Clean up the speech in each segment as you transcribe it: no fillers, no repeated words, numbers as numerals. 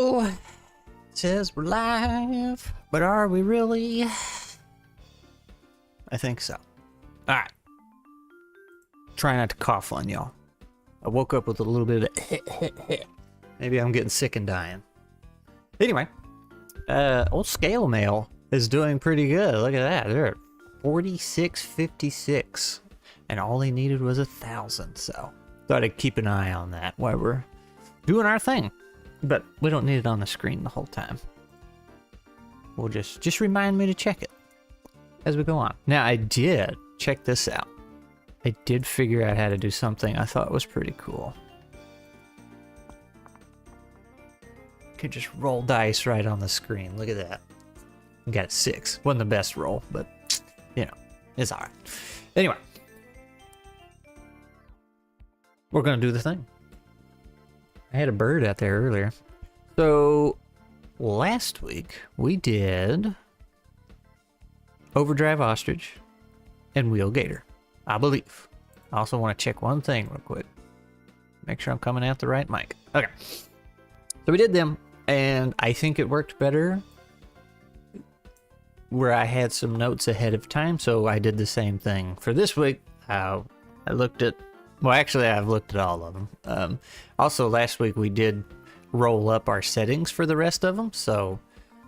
Oh, it says we're live, but are we really? I think so. Alright. Try not to cough on y'all. I woke up with a little bit of maybe I'm getting sick and dying. Anyway, old Scale Mail is doing pretty good. Look at that. They're at 46.56. And all they needed was 1,000. So thought I'd keep an eye on that while we're doing our thing. But we don't need it on the screen the whole time. We'll just remind me to check it as we go on. Now I did check this out. I did figure out how to do something I thought was pretty cool. Could just roll dice right on the screen. Look at that. Got a 6. Wasn't the best roll, but you know, it's alright. Anyway, we're gonna do the thing. I had a bird out there earlier. So last week we did Overdrive Ostrich and Wheel Gator, I believe. I also want to check one thing real quick. Make sure I'm coming out the right mic. Okay. So we did them, and I think it worked better where I had some notes ahead of time, so I did the same thing for this week. I looked at, well, actually, I've looked at all of them. Also, last week we did roll up our settings for the rest of them, so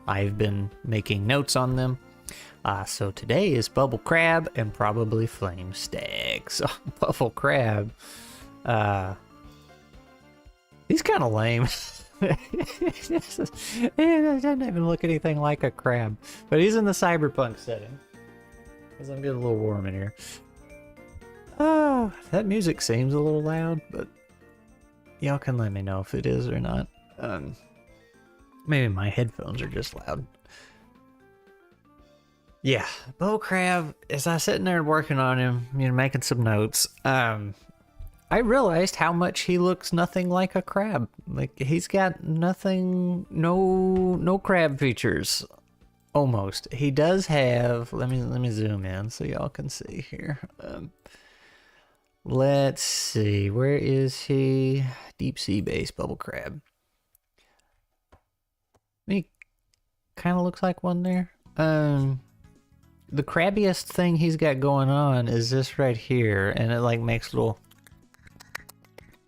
I've been making notes on them. So today is Bubble Crab and probably Flame Stag. So Bubble Crab, he's kind of lame. He doesn't even look anything like a crab, but he's in the cyberpunk setting. Because I'm getting a little warm in here. Oh, that music seems a little loud, but y'all can let me know if it is or not. Maybe my headphones are just loud. Yeah, Bubble Crab, as I was sitting there working on him, you know, making some notes, I realized how much he looks nothing like a crab. Like, he's got nothing, no crab features. Almost. He does have, let me zoom in so y'all can see here. Let's see, where is he? Deep sea base Bubble Crab. He kind of looks like one there. The crabbiest thing he's got going on is this right here, and it like makes little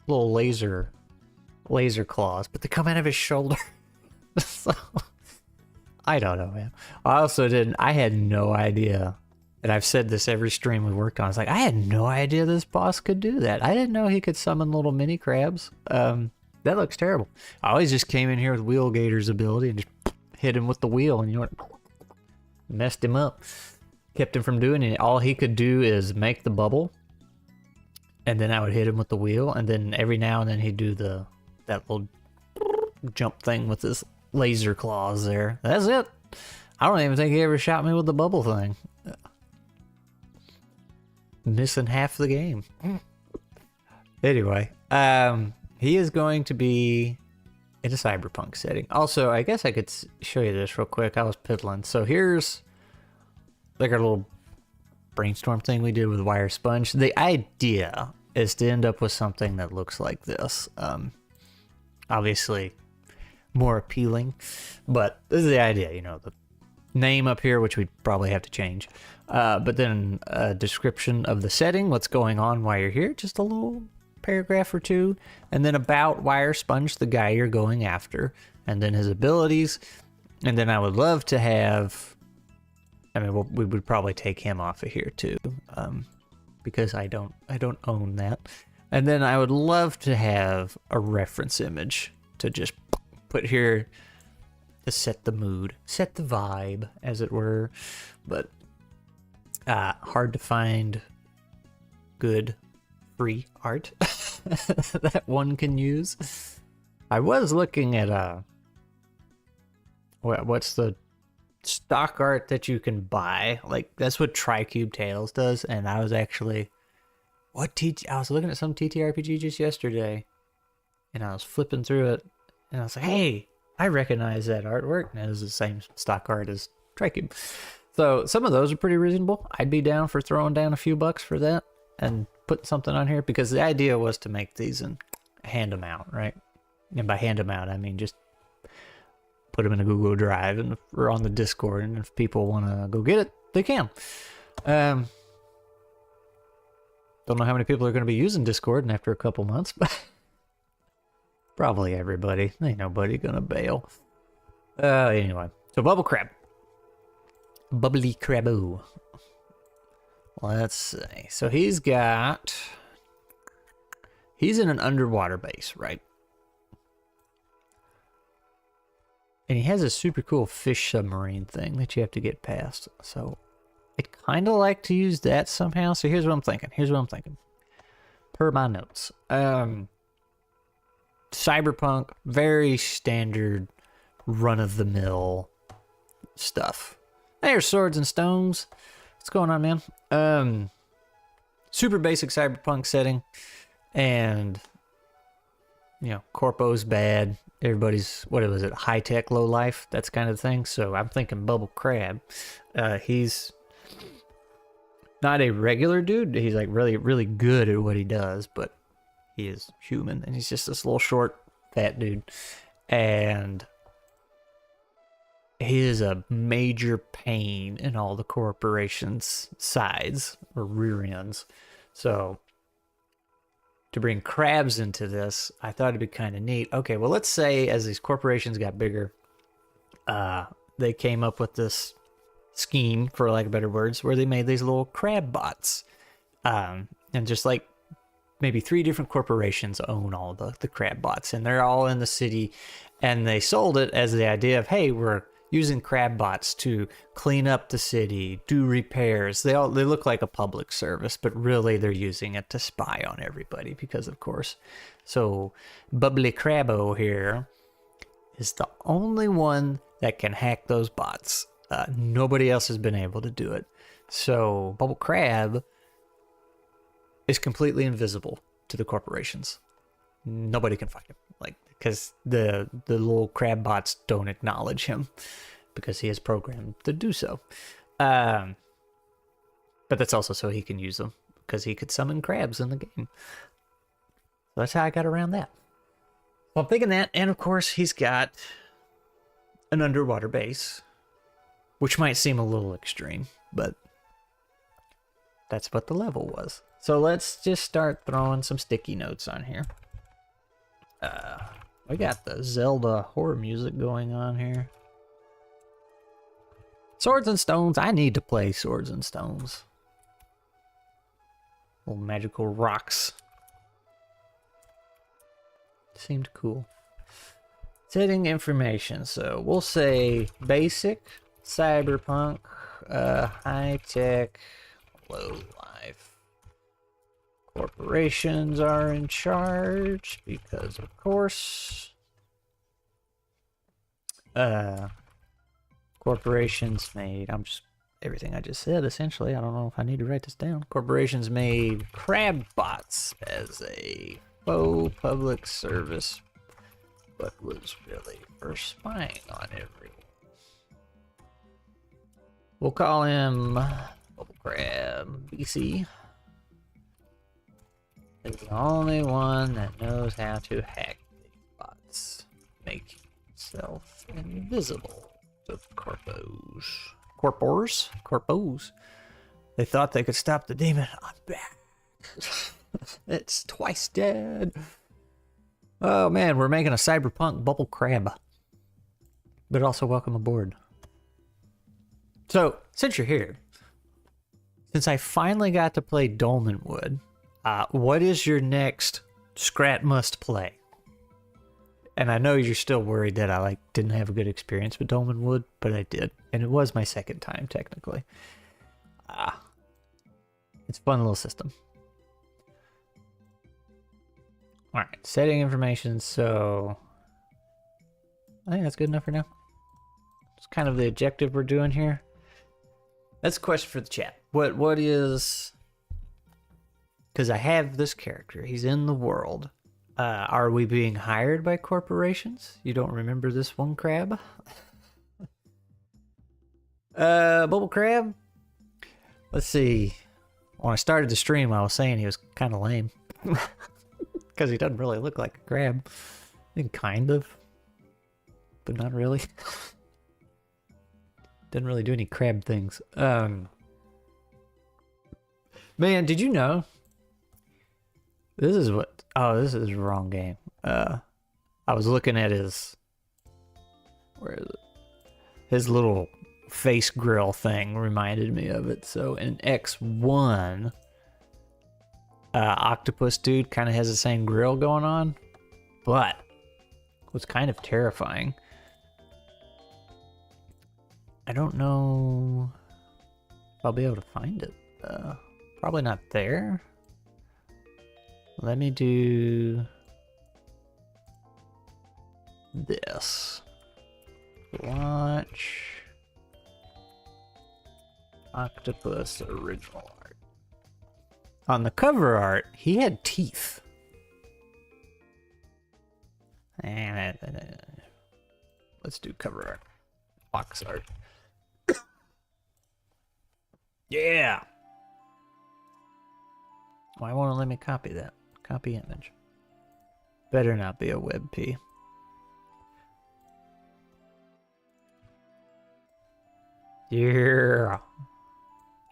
laser claws, but they come out of his shoulder. So I don't know, man. I had no idea. And I've said this every stream we worked on. It's like, I had no idea this boss could do that. I didn't know he could summon little mini crabs. That looks terrible. I always just came in here with Wheel Gator's ability and just hit him with the wheel, and you know what? Messed him up. Kept him from doing it. All he could do is make the bubble, and then I would hit him with the wheel, and then every now and then he'd do that little jump thing with his laser claws there. That's it. I don't even think he ever shot me with the bubble thing. Missing half the game. Anyway, he is going to be in a cyberpunk setting. Also, I guess I could show you this real quick. I was piddling. So here's like our little brainstorm thing we did with wire sponge. The idea is to end up with something that looks like this. Obviously more appealing, but this is the idea, you know, the name up here, which we'd probably have to change. But then a description of the setting, what's going on while you're here, just a little paragraph or two, and then about Wire Sponge, the guy you're going after, and then his abilities. And then I would love to have, I mean, we would probably take him off of here too, because I don't own that. And then I would love to have a reference image to just put here to set the mood, set the vibe, as it were. But hard to find good free art that one can use. I was looking at what's the stock art that you can buy? Like, that's what TriCube Tales does, and I was actually I was looking at some TTRPG just yesterday, and I was flipping through it, and I was like, hey, I recognize that artwork, and it was the same stock art as TriCube. So some of those are pretty reasonable. I'd be down for throwing down a few bucks for that and putting something on here, because the idea was to make these and hand them out, right? And by hand them out, I mean just put them in a Google Drive and or on the Discord, and if people want to go get it, they can. Don't know how many people are going to be using Discord after a couple months, but probably everybody. Ain't nobody going to bail. Anyway, so Bubble Crab. Bubbly Crabbo. Let's see. So he's in an underwater base, right? And he has a super cool fish submarine thing that you have to get past. So I'd kind of like to use that somehow. So here's what I'm thinking. Per my notes. Cyberpunk, very standard run-of-the-mill stuff. There's swords and stones. What's going on, man? Super basic cyberpunk setting. And, you know, corpo's bad. Everybody's, what was it, high-tech, low-life? That's kind of thing. So I'm thinking Bubble Crab. He's not a regular dude. He's like really, really good at what he does, but he is human. And he's just this little short, fat dude. And he is a major pain in all the corporation's sides or rear ends. So to bring crabs into this, I thought it'd be kind of neat. Okay, well, let's say as these corporations got bigger, they came up with this scheme, for lack of better words, where they made these little crab bots. And just like maybe 3 different corporations own all the crab bots, and they're all in the city, and they sold it as the idea of, hey, we're using crab bots to clean up the city, do repairs. They look like a public service, but really they're using it to spy on everybody because, of course. So Bubbly Crabbo here is the only one that can hack those bots. Nobody else has been able to do it. So Bubble Crab is completely invisible to the corporations. Nobody can find him, like, because the little crab bots don't acknowledge him because he is programmed to do so. But that's also so he can use them because he could summon crabs in the game. So that's how I got around that. So I'm thinking that, and of course he's got an underwater base, which might seem a little extreme, but that's what the level was. So let's just start throwing some sticky notes on here. We got the Zelda horror music going on here. Swords and Stones. I need to play Swords and Stones. Little magical rocks. Seemed cool. Setting information. So we'll say basic, cyberpunk, high-tech, low-life. Corporations are in charge because, of course, corporations made, everything I just said, essentially. I don't know if I need to write this down. Corporations made crab bots as a faux public service, but was really for spying on everyone. We'll call him Bubble Crab BC. Is the only one that knows how to hack these bots, make himself invisible to corpos. They thought they could stop the demon. I'm back. It's twice dead. Oh man, we're making a cyberpunk Bubble Crab. But also welcome aboard. So, since you're here, since I finally got to play Dolmenwood, what is your next Scrat must play? And I know you're still worried that I didn't have a good experience with Dolmenwood, but I did, and it was my second time technically. It's a fun little system. All right, setting information. So I think that's good enough for now. It's kind of the objective we're doing here. That's a question for the chat. What is? Because I have this character. He's in the world. Are we being hired by corporations? You don't remember this one crab? Bubble Crab? Let's see. When I started the stream, I was saying he was kind of lame. Because he doesn't really look like a crab. I mean, kind of. but not really. Didn't really do any crab things. Man, did you know? This is what... Oh, this is the wrong game. I was looking at his... Where is it? His little face grill thing reminded me of it. So in X1, Octopus Dude kind of has the same grill going on. But what's kind of terrifying... I don't know if I'll be able to find it. Probably not there. Let me do this. Launch Octopus original art. On the cover art, he had teeth. Let's do cover art. Box art. Yeah! Why won't it let me copy that? Copy image. Better not be a WebP. Yeah!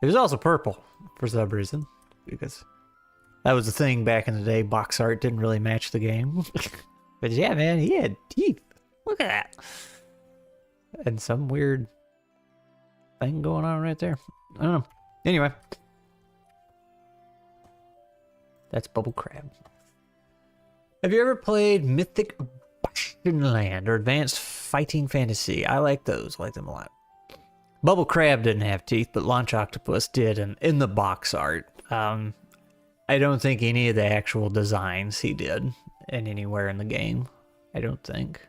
It was also purple, for some reason. Because that was the thing back in the day. Box art didn't really match the game. But yeah, man, he had teeth. Look at that! And some weird thing going on right there. I don't know. Anyway. That's Bubble Crab. Have you ever played Mythic Bastionland or Advanced Fighting Fantasy? I like those. I like them a lot. Bubble Crab didn't have teeth, but Launch Octopus did, and in the box art. I don't think any of the actual designs he did in anywhere in the game. I don't think.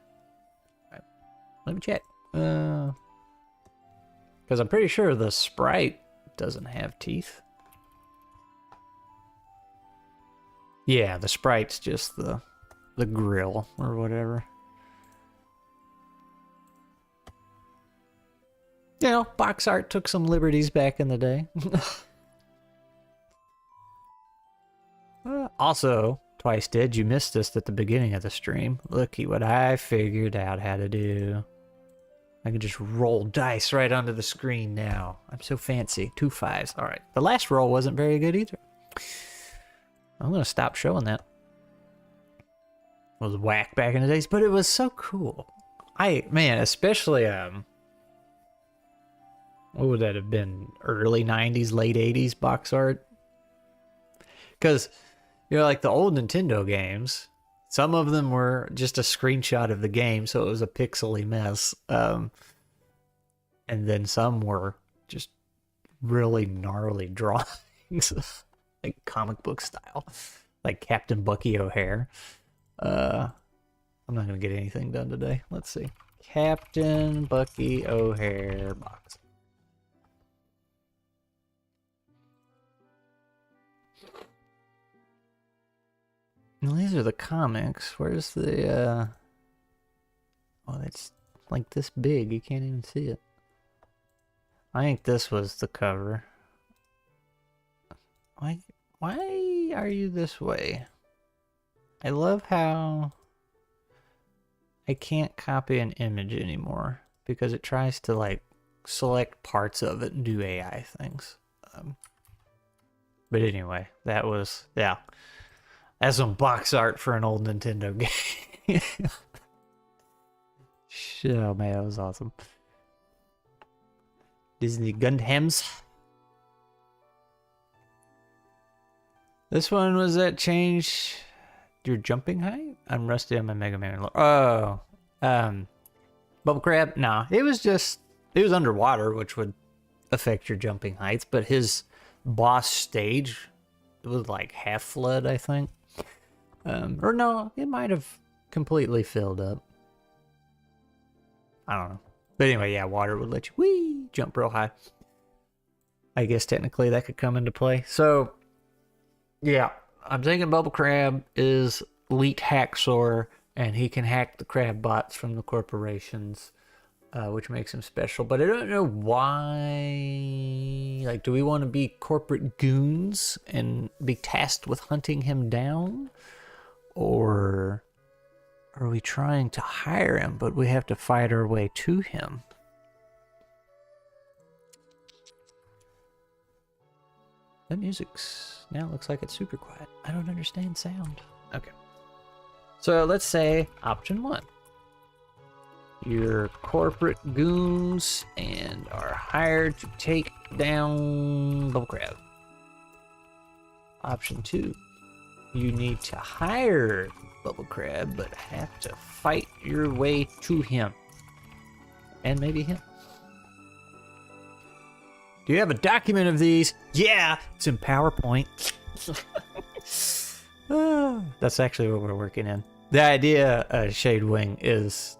Let me check. Because I'm pretty sure the sprite doesn't have teeth. Yeah, the sprite's just the grill or whatever. You know, box art took some liberties back in the day. Also, Twice Dead, you missed this at the beginning of the stream. Looky what I figured out how to do. I can just roll dice right onto the screen now. I'm so fancy. 2 5s. All right. The last roll wasn't very good either. I'm going to stop showing that. It was whack back in the days, but it was so cool. Man, especially, what would that have been? Early 90s, late 80s box art? Because, you know, like the old Nintendo games, some of them were just a screenshot of the game, so it was a pixely mess. And then some were just really gnarly drawings, like comic book style, like Captain Bucky O'Hare. I'm not going to get anything done today. Let's see. Captain Bucky O'Hare box. Well, these are the comics. Where's the, oh, it's like this big. You can't even see it. I think this was the cover. Why are you this way? I love how I can't copy an image anymore because it tries to, like, select parts of it and do AI things. But anyway, that was, yeah. That's some box art for an old Nintendo game. Oh man, that was awesome. Disney Gundams. This one was that change your jumping height? I'm rusty on my Mega Man. Oh, Bubble Crab? Nah, it was underwater, which would affect your jumping heights, but his boss stage was like half flood, I think. Or no, it might have completely filled up. I don't know. But anyway, yeah, water would let you jump real high. I guess technically that could come into play. So, yeah, I'm thinking Bubble Crab is elite hacksaw, and he can hack the crab bots from the corporations, which makes him special. But I don't know why. Like, do we want to be corporate goons and be tasked with hunting him down? Or are we trying to hire him, but we have to fight our way to him? That music's now looks like it's super quiet. I don't understand sound. Okay. So let's say option 1. Your corporate goons and are hired to take down Bubble Crab. Option 2. You need to hire Bubble Crab, but have to fight your way to him. And maybe him. Do you have a document of these? Yeah, it's in PowerPoint. That's actually what we're working in. The idea, Shade Wing, is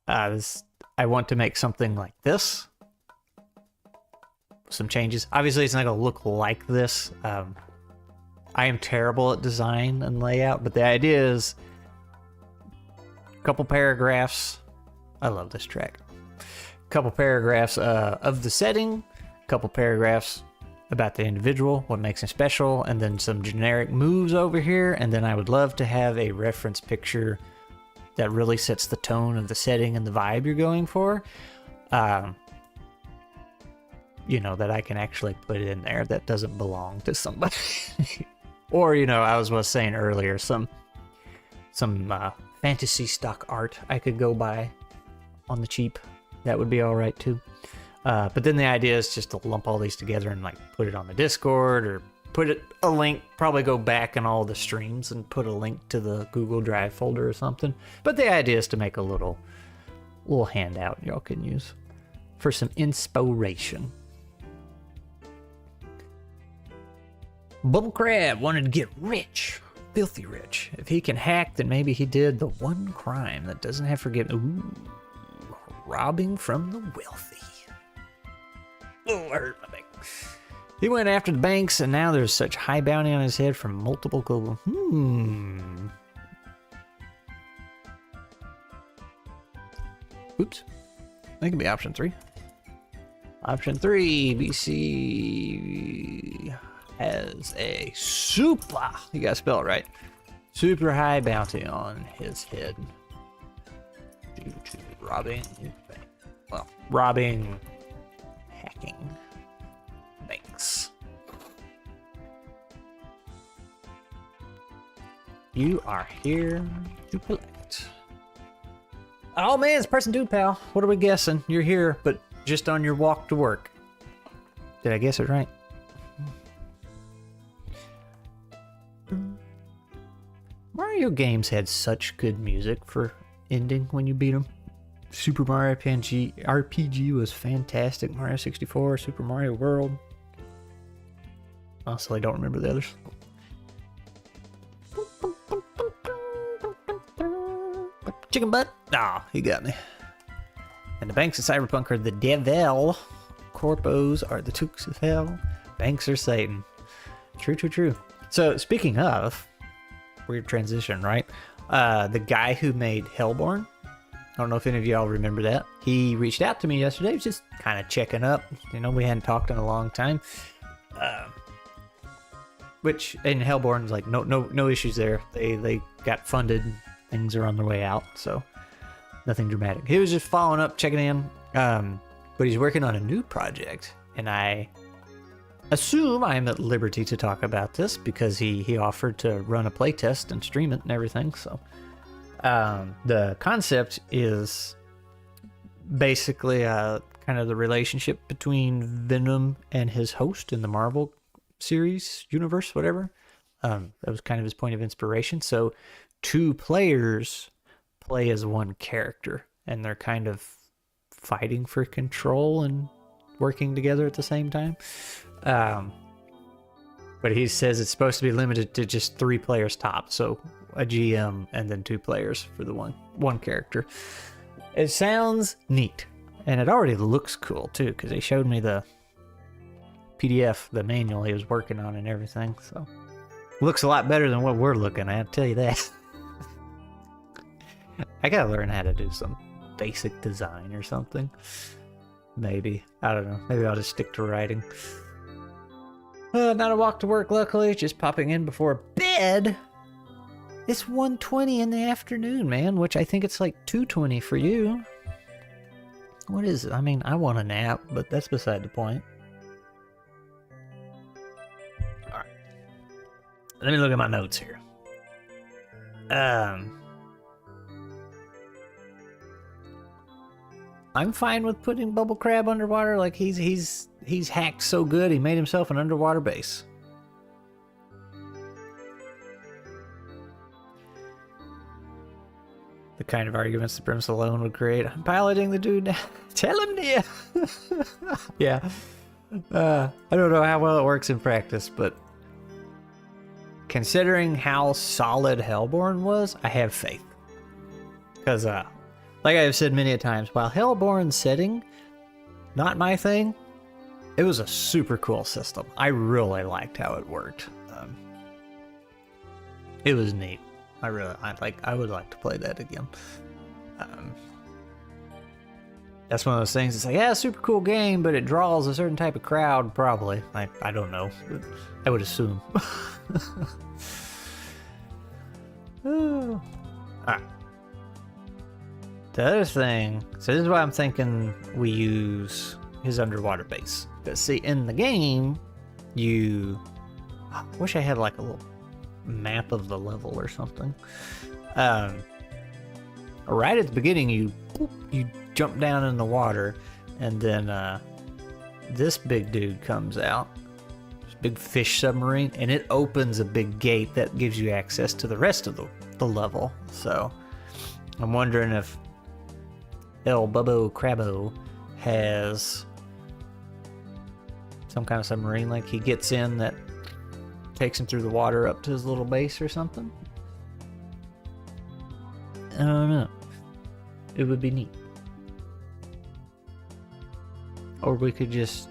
I want to make something like this. Some changes. Obviously, it's not going to look like this. I am terrible at design and layout, but the idea is a couple paragraphs. I love this track. A couple paragraphs of the setting, a couple paragraphs about the individual, what makes him special, and then some generic moves over here. And then I would love to have a reference picture that really sets the tone of the setting and the vibe you're going for. You know, that I can actually put in there that doesn't belong to somebody. Or, you know, I was saying earlier, some fantasy stock art I could go buy on the cheap. That would be all right too. But then the idea is just to lump all these together and like put it on the Discord, or put a link, probably go back in all the streams and put a link to the Google Drive folder or something. But the idea is to make a little handout y'all can use for some inspiration. Bubble Crab wanted to get rich, filthy rich. If he can hack, then maybe he did the one crime that doesn't have forgiveness. Ooh, robbing from the wealthy. Oh, I hurt my back. He went after the banks, and now there's such high bounty on his head from multiple global. Oops. That could be option 3. Option 3, BC has a super, you gotta spell it right, super high bounty on his head due to robbing, hacking banks. You are here to collect. Oh man, it's person dude, pal. What are we guessing? You're here, but just on your walk to work. Did I guess it right? Mario games had such good music for ending when you beat them. Super Mario RPG was fantastic. Mario 64, Super Mario World. Honestly, I don't remember the others. Chicken butt? Ah, he got me. And the banks of Cyberpunk are the devil. Corpos are the tooks of hell. Banks are Satan. True, true, true. So, speaking of, weird transition, right? The guy who made Hellborn, I don't know if any of y'all remember that. He reached out to me yesterday. He was just kind of checking up. You know, we hadn't talked in a long time. Which, in Hellborn's like, no issues there. They got funded. Things are on their way out, so nothing dramatic. He was just following up, checking in. But he's working on a new project, and I assume I'm at liberty to talk about this because he offered to run a playtest and stream it and everything. So the concept is basically kind of the relationship between Venom and his host in the Marvel series universe, whatever. That was kind of his point of inspiration. So 2 players play as one character, and they're kind of fighting for control and working together at the same time. But he says it's supposed to be limited to just 3 players top, so a GM and then 2 players for the one character. It sounds neat, and it already looks cool too, because they showed me the PDF, the manual he was working on and everything. So looks a lot better than what we're looking at, I'll tell you that. I gotta learn how to do some basic design or something. Maybe. I don't know. Maybe I'll just stick to writing. Not a walk to work, luckily. Just popping in before bed. It's 1:20 in the afternoon, man, which I think it's like 2:20 for you. What is it? I mean, I want a nap, but that's beside the point. Alright. Let me look at my notes here. I'm fine with putting Bubble Crab underwater. Like, he's hacked so good, he made himself an underwater base. The kind of arguments that Brim's alone would create. I'm piloting the dude now. Tell him to. Yeah. I don't know how well it works in practice, but considering how solid Hellborn was, I have faith. Because, like I have said many a times, while Hellborn's setting, not my thing, it was a super cool system. I really liked how it worked. It was neat. I would like to play that again. That's one of those things. It's like, yeah, super cool game, but it draws a certain type of crowd, probably. I don't know. I would assume. Alright. The other thing, so this is why I'm thinking we use his underwater base. Because see, in the game, I wish I had like a little map of the level or something. Right at the beginning, you jump down in the water, and then this big dude comes out, this big fish submarine, and it opens a big gate that gives you access to the rest of the level. So I'm wondering if El Bubbo Crabbo has some kind of submarine like he gets in that takes him through the water up to his little base or something. I don't know. It would be neat. Or we could just,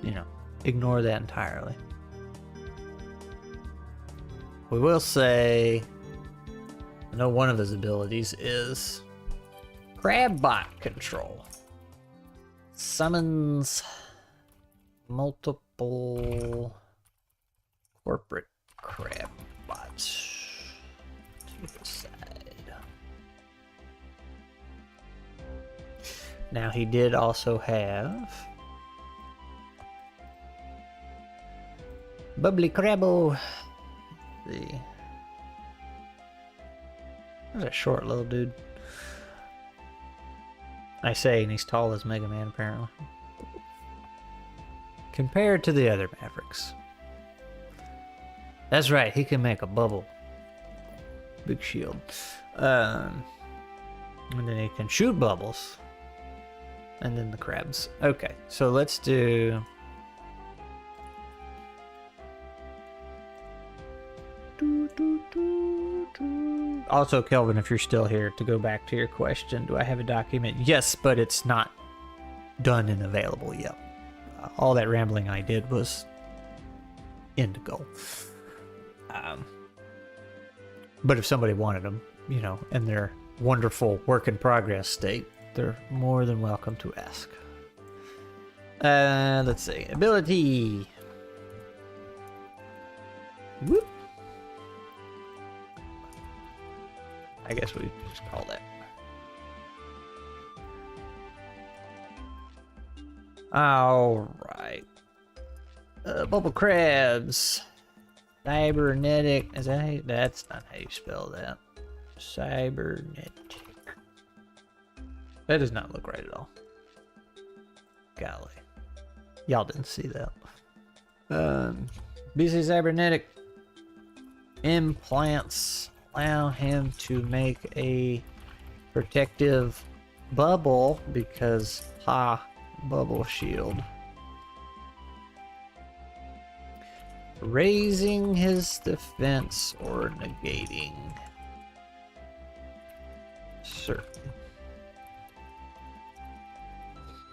ignore that entirely. We will say, I know one of his abilities is Crabbot Control. Summons multiple corporate crab bots to the side. Now he did also have Bubbly Crabbo. There's a short little dude. I say, and he's tall as Mega Man apparently. Compared to the other Mavericks. That's right, he can make a bubble. Big shield. And then he can shoot bubbles. And then the crabs. Okay, so let's do... Also, Kelvin, if you're still here, to go back to your question, do I have a document? Yes, but it's not done and available yet. All that rambling I did was Indigo. But if somebody wanted them, in their wonderful work in progress state, they're more than welcome to ask. Let's see. Ability. Whoop. I guess we just call that. Alright. Bubble crabs. Cybernetic. That's not how you spell that. Cybernetic. That does not look right at all. Golly. Y'all didn't see that. BC Cybernetic implants allow him to make a protective bubble because bubble shield. Raising his defense or negating. Certain.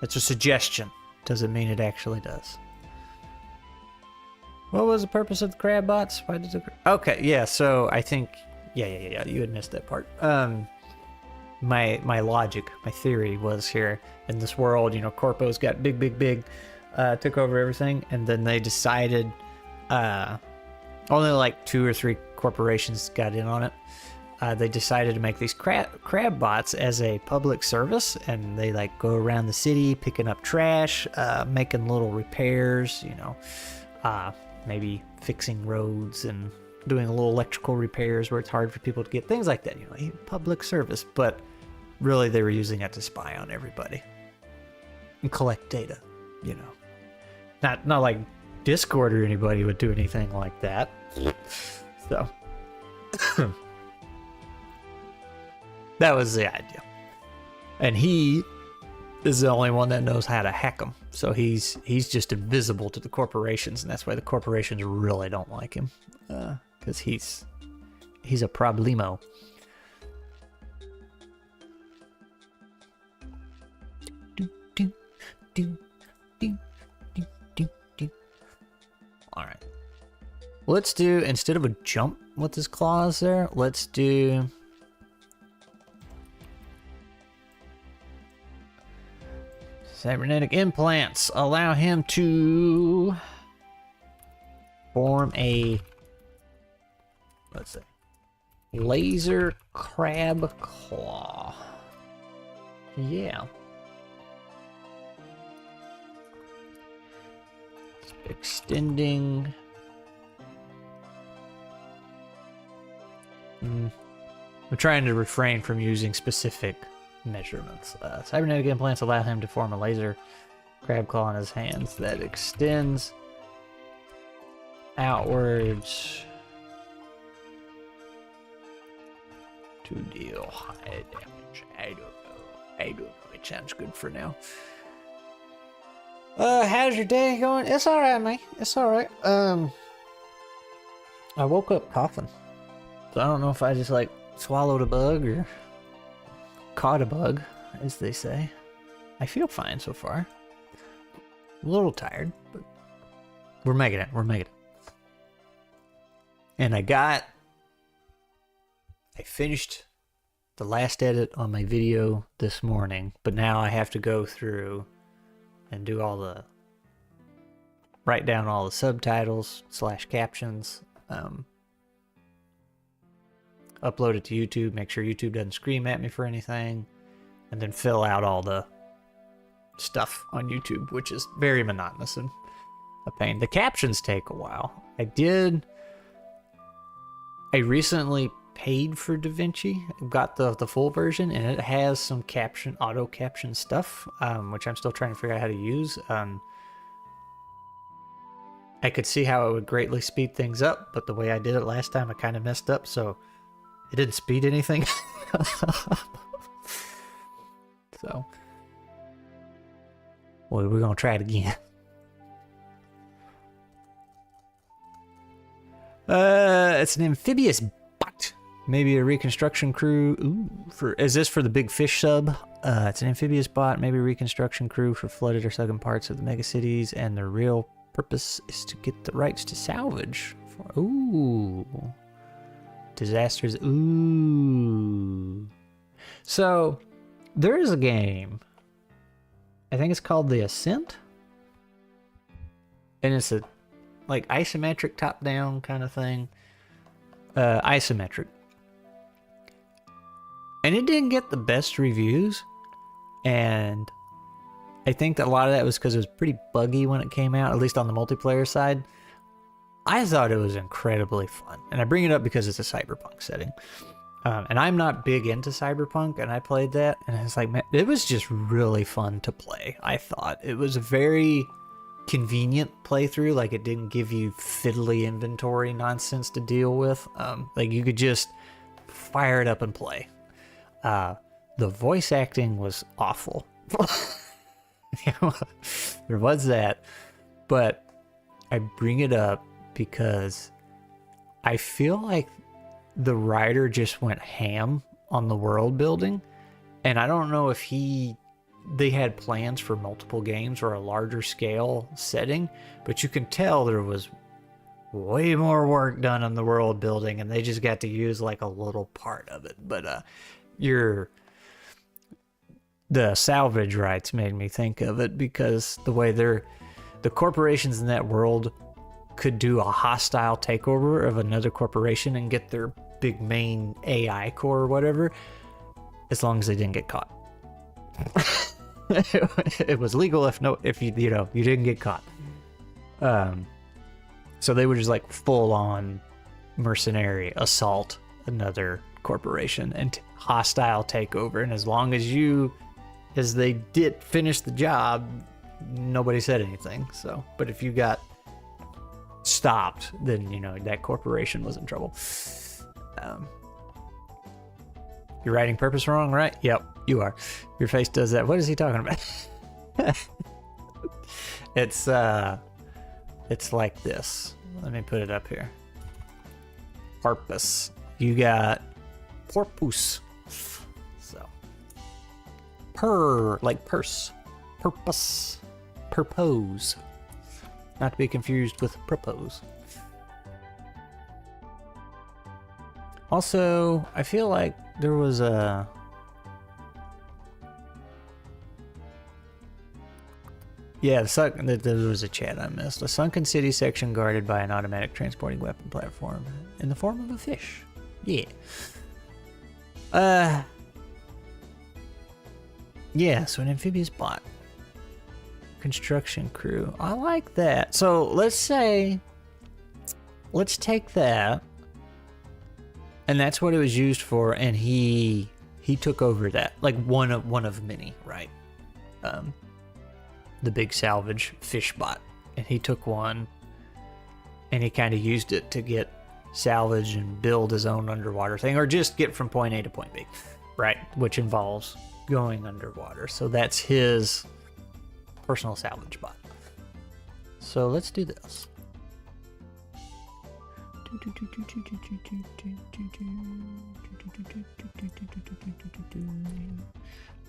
It's a suggestion. Doesn't mean it actually does. What was the purpose of the crab bots? Why did okay, yeah, so I think yeah, you had missed that part. My logic, my theory was here in this world, Corpo's got big, took over everything, and then they decided only like 2 or 3 corporations got in on it. they decided to make these crab bots as a public service, and they like go around the city picking up trash, making little repairs, you know, maybe fixing roads and doing a little electrical repairs where it's hard for people to get, things like that, you know, public service. But really they were using it to spy on everybody and collect data, you know. Not like Discord or anybody would do anything like that. So that was the idea. And he is the only one that knows how to hack them. So he's just invisible to the corporations, and that's why the corporations really don't like him. Because he's a problemo. Alright. Let's do, instead of a jump with his claws there, let's do... cybernetic implants. Allow him to form a, let's say, laser crab claw. Yeah. Extending. I'm trying to refrain from using specific measurements. Cybernetic implants allow him to form a laser crab claw in his hands that extends outwards to deal high damage. I don't know. It sounds good for now. How's your day going? It's alright, mate. It's alright. I woke up coughing. So I don't know if I just like swallowed a bug or caught a bug, as they say. I feel fine so far. A little tired, but we're making it. We're making it. And I finished the last edit on my video this morning, but now I have to go through and do write down all the subtitles / captions, upload it to YouTube, make sure YouTube doesn't scream at me for anything, and then fill out all the stuff on YouTube, which is very monotonous and a pain. The captions take a while. I recently paid for DaVinci, got the full version, and it has some auto caption stuff, which I'm still trying to figure out how to use. I could see how it would greatly speed things up, but the way I did it last time, I kind of messed up, so it didn't speed anything. So, well, we're gonna try it again. It's an amphibious bot. Maybe a reconstruction crew. Ooh, is this for the big fish sub? It's an amphibious bot, maybe a reconstruction crew for flooded or sunken parts of the megacities, and their real purpose is to get the rights to salvage. Ooh. Disasters. Ooh. So, there is a game. I think it's called The Ascent. And it's a like isometric top-down kind of thing. Isometric. And it didn't get the best reviews. And I think that a lot of that was because it was pretty buggy when it came out, at least on the multiplayer side. I thought it was incredibly fun. And I bring it up because it's a cyberpunk setting. And I'm not big into cyberpunk, and I played that, and it's like, man, it was just really fun to play. I thought it was a very convenient playthrough. Like, it didn't give you fiddly inventory nonsense to deal with. Like, you could just fire it up and play. The voice acting was awful. There was that, but I bring it up because I feel like the writer just went ham on the world building, and I don't know if they had plans for multiple games or a larger scale setting, but you can tell there was way more work done on the world building, and they just got to use like a little part of it. But the salvage rights made me think of it, because the way the corporations in that world could do a hostile takeover of another corporation and get their big main AI core or whatever, as long as they didn't get caught. It was legal if you didn't get caught. So they would just like full on mercenary assault another corporation and hostile takeover. And as long as they did finish the job, nobody said anything. So, but if you got stopped, then that corporation was in trouble. You're writing purpose wrong, right? Yep, you are. Your face does that. What is he talking about? It's like this. Let me put it up here. Purpose. You got porpus. So like purse. Purpose. Purpose. Not to be confused with propose. Also, I feel like there was a... Yeah, there was a chat I missed. A sunken city section guarded by an automatic transporting weapon platform in the form of a fish. Yeah. Yeah, so an amphibious bot. Construction crew. I like that. So let's take that, and that's what it was used for, and he took over that, like one of many, right? The big salvage fish bot, and he took one and he kind of used it to get salvage and build his own underwater thing, or just get from point A to point B, right? Which involves going underwater. So that's his personal salvage bot. So let's do this.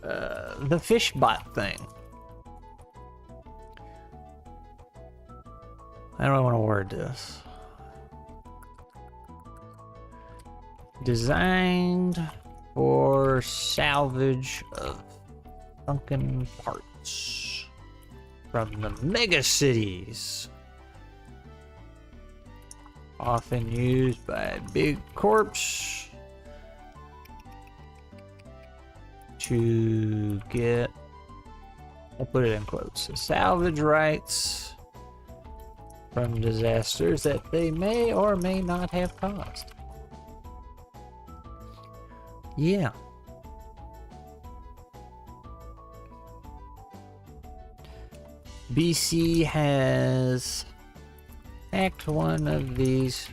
The fish bot thing. How do I want to word this? Designed for salvage of sunken parts from the mega cities. Often used by big corps to get, I'll put it in quotes, salvage rights from disasters that they may or may not have caused. Yeah. BC has hacked one of these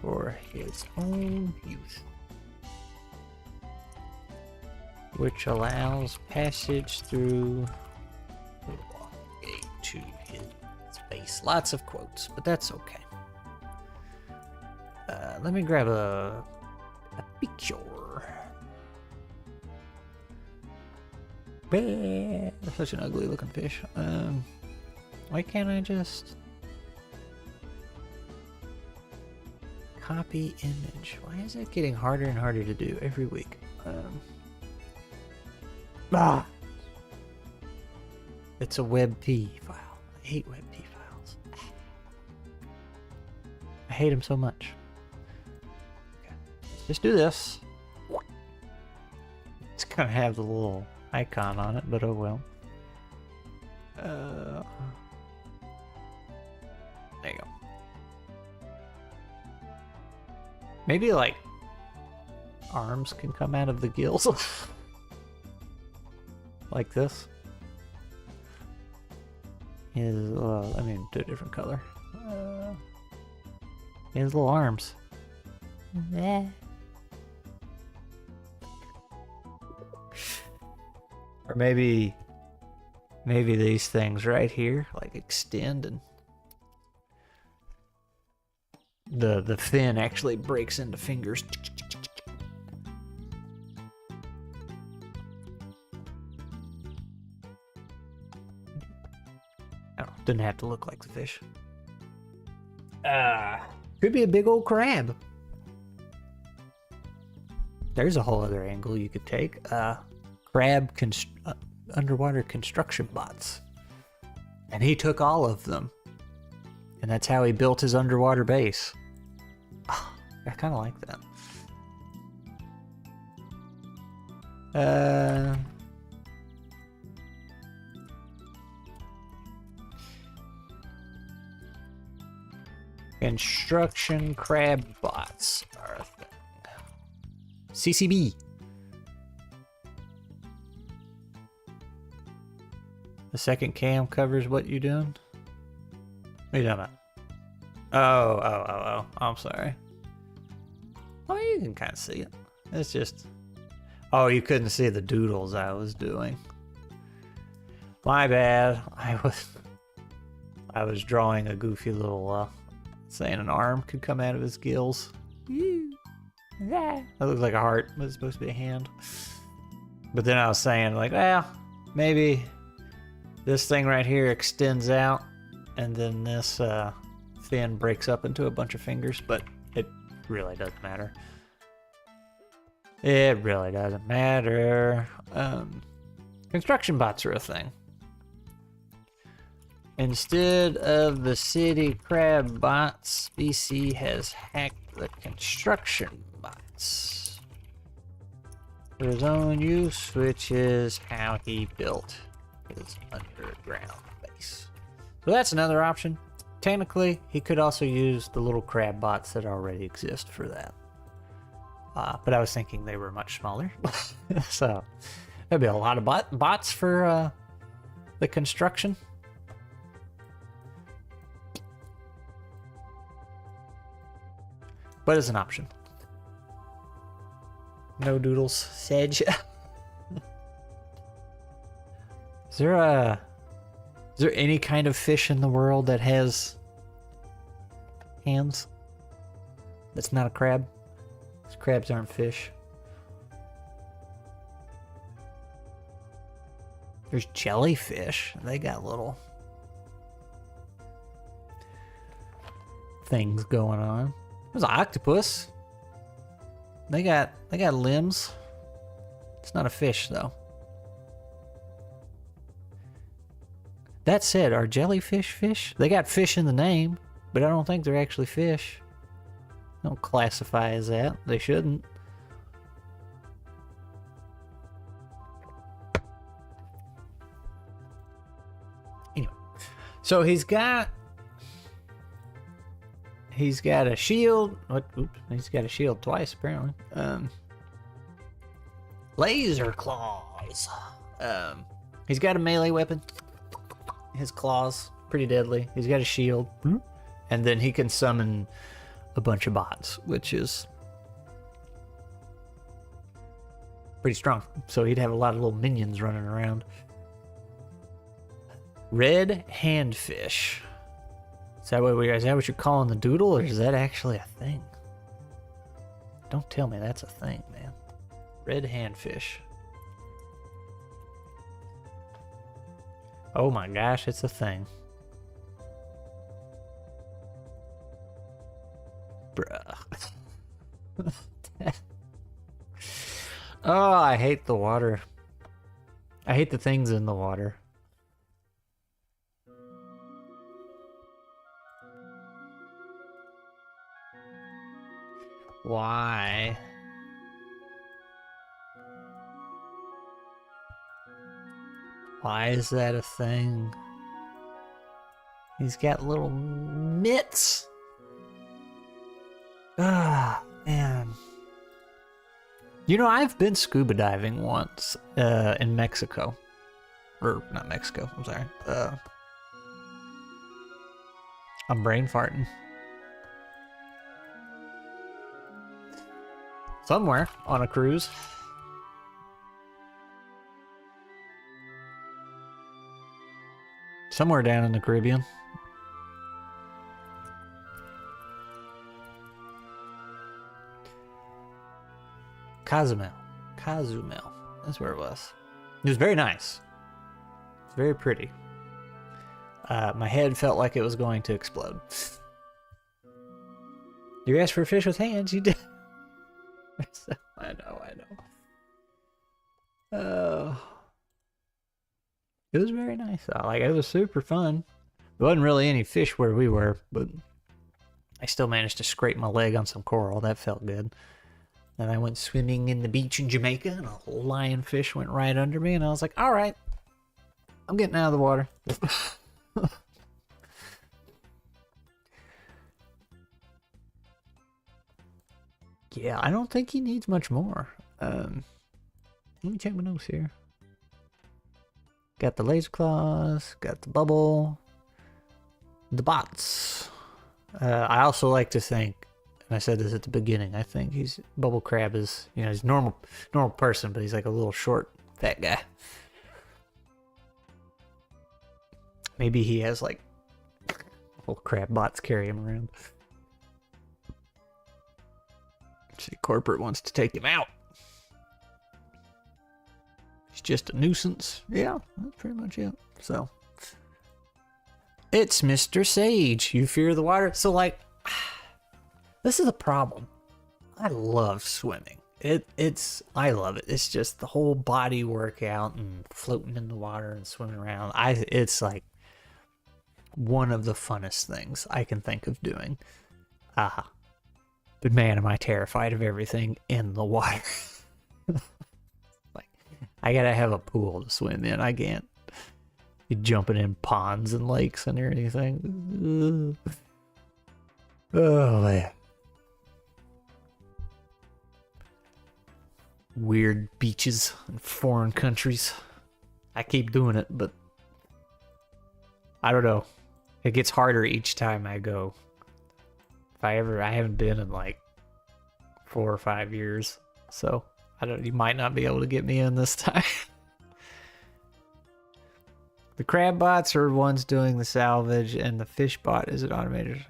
for his own use, which allows passage through the gate to his space. Lots of quotes, but that's okay. Let me grab a picture. That's such an ugly looking fish. Why can't I just copy image? Why is it getting harder and harder to do every week? It's a WebP file. I hate WebP files. I hate them so much. Okay, let's just do this. It's gonna have the little icon on it, but oh well. There you go. Maybe like arms can come out of the gills. Like this. His, I mean, do a different color. His little arms. Or maybe these things right here, like extend, and the fin actually breaks into fingers. Oh, didn't have to look like the fish. Could be a big old crab. There's a whole other angle you could take. Crab underwater construction bots. And he took all of them. And that's how he built his underwater base. Oh, I kind of like that. Construction crab bots are a thing. CCB. The second cam covers what you doing? What are you talking about? Oh. I'm sorry. Oh, you can kind of see it. It's just... Oh, you couldn't see the doodles I was doing. My bad. I was drawing a goofy little, saying an arm could come out of his gills. That looks like a heart, but it's supposed to be a hand. But then I was saying, like, well, maybe this thing right here extends out, and then this fin breaks up into a bunch of fingers, but it really doesn't matter. It really doesn't matter. Construction bots are a thing. Instead of the city crab bots, BC has hacked the construction bots for his own use, which is how he built his underground base. So that's another option. Technically, he could also use the little crab bots that already exist for that. But I was thinking they were much smaller. So there'd be a lot of bots for the construction. But it's an option. No doodles, Sedge. Is there any kind of fish in the world that has hands? That's not a crab? Because crabs aren't fish. There's jellyfish. They got little things going on. There's an octopus. They got limbs. It's not a fish though. That said, are jellyfish fish? They got fish in the name, but I don't think they're actually fish. They don't classify as that. They shouldn't. Anyway, so he's got a shield. Oops, he's got a shield twice apparently. Laser claws. He's got a melee weapon. His claws, pretty deadly. He's got a shield. And then he can summon a bunch of bots, which is pretty strong. So he'd have a lot of little minions running around. Red handfish. Is that what you're calling the doodle, or is that actually a thing? Don't tell me that's a thing, man. Red handfish. Oh my gosh, it's a thing. Bruh. Oh, I hate the water. I hate the things in the water. Why? Why is that a thing? He's got little mitts. Ah, man. You know, I've been scuba diving once in Mexico. Or, not Mexico, I'm sorry. I'm brain farting. Somewhere on a cruise. Somewhere down in the Caribbean. Cozumel. That's where it was. It was very nice. It's very pretty. My head felt like it was going to explode. You asked for a fish with hands, you did. I know. It was very nice. It was super fun. There wasn't really any fish where we were, but I still managed to scrape my leg on some coral. That felt good. Then I went swimming in the beach in Jamaica, and a lionfish went right under me, and I was like, all right, I'm getting out of the water. Yeah, I don't think he needs much more. Let me check my notes here. Got the laser claws, got the bubble, the bots. I also like to think, and I said this at the beginning, I think Bubble Crab is, you know, he's a normal person, but he's like a little short, fat guy. Maybe he has like little crab bots carry him around. See, corporate wants to take him out. He's just a nuisance. Yeah, that's pretty much it. So, it's Mr. Sage. You fear the water. So, like, this is a problem. I love swimming. I love it. It's just the whole body workout and floating in the water and swimming around. It's like one of the funnest things I can think of doing. But man, am I terrified of everything in the water. Like, I gotta have a pool to swim in. I can't be jumping in ponds and lakes and anything. Oh, man. Weird beaches in foreign countries. I keep doing it, but I don't know. It gets harder each time I go. I haven't been in like 4 or 5 years, so you might not be able to get me in this time. The crab bots are ones doing the salvage, and the fish bot is it automated?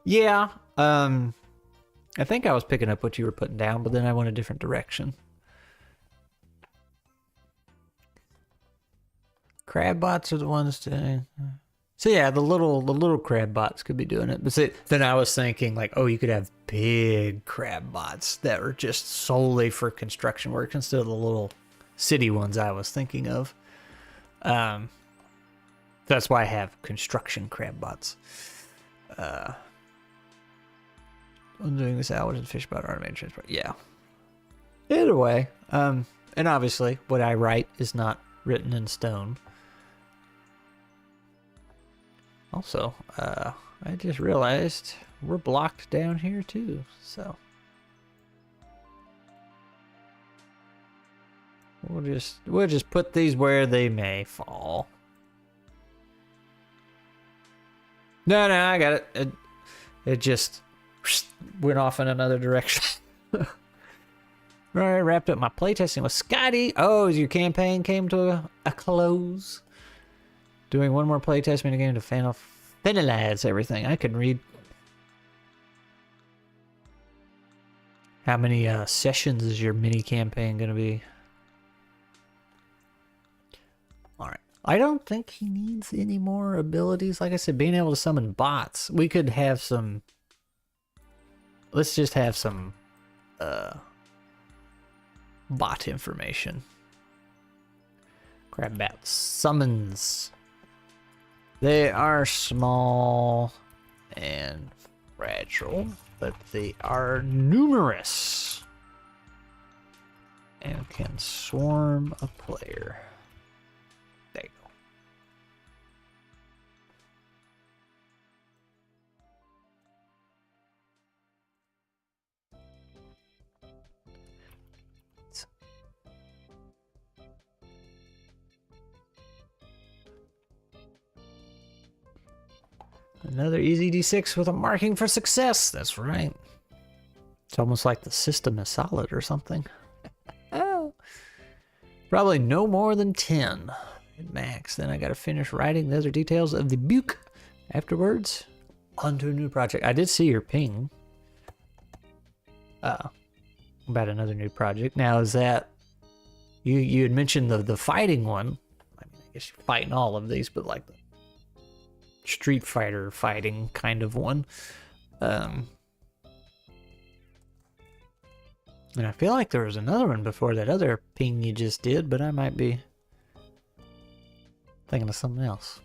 Yeah, I think I was picking up what you were putting down, but then I went a different direction. Crab bots are the ones doing. So yeah, the little crab bots could be doing it. But see, then I was thinking like, oh, you could have big crab bots that are just solely for construction work instead of the little city ones I was thinking of. That's why I have construction crab bots. I'm doing this hours and fish bot automated transport. Yeah. Either way, and obviously what I write is not written in stone. Also, I just realized we're blocked down here too, so we'll just put these where they may fall. No, I got it. It just went off in another direction. Right, wrapped up my playtesting with Scotty. Oh, your campaign came to a close. Doing one more playtest minigame to finalize everything. I can read. How many sessions is your mini campaign going to be? Alright. I don't think he needs any more abilities. Like I said, being able to summon bots. We could have some... Let's just have some bot information. Crab bat summons. They are small and fragile, but they are numerous and can swarm a player. There you go. Another easy D6 with a marking for success. That's right. It's almost like the system is solid or something. Oh. Probably no more than 10 at max. Then I got to finish writing the other details of the book. Afterwards, on to a new project. I did see your ping about another new project. Now, is that... You had mentioned the fighting one. I mean, I guess you're fighting all of these, but like the Street Fighter fighting kind of one. And I feel like there was another one before that other ping you just did, but I might be thinking of something else.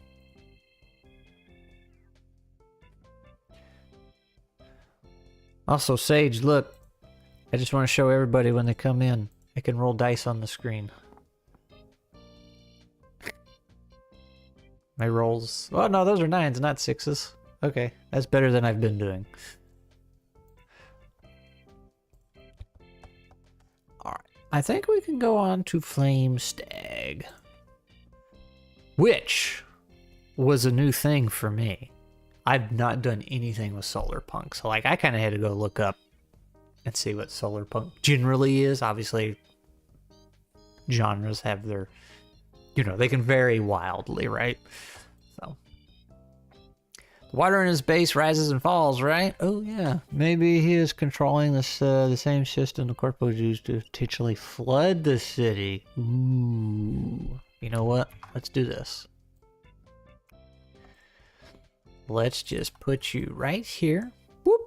Also, Sage, look. I just want to show everybody when they come in. I can roll dice on the screen. My rolls... Oh, no, those are 9s, not 6s. Okay, that's better than I've been doing. Alright, I think we can go on to Flame Stag. Which was a new thing for me. I've not done anything with solar punk, so like I kind of had to go look up and see what solar punk generally is. Obviously, genres have their, you know, they can vary wildly, right? So, the water in his base rises and falls, right? Oh yeah, maybe he is controlling this the same system the corpos used to potentially flood the city. Ooh, you know what? Let's do this. Let's just put you right here. Whoop!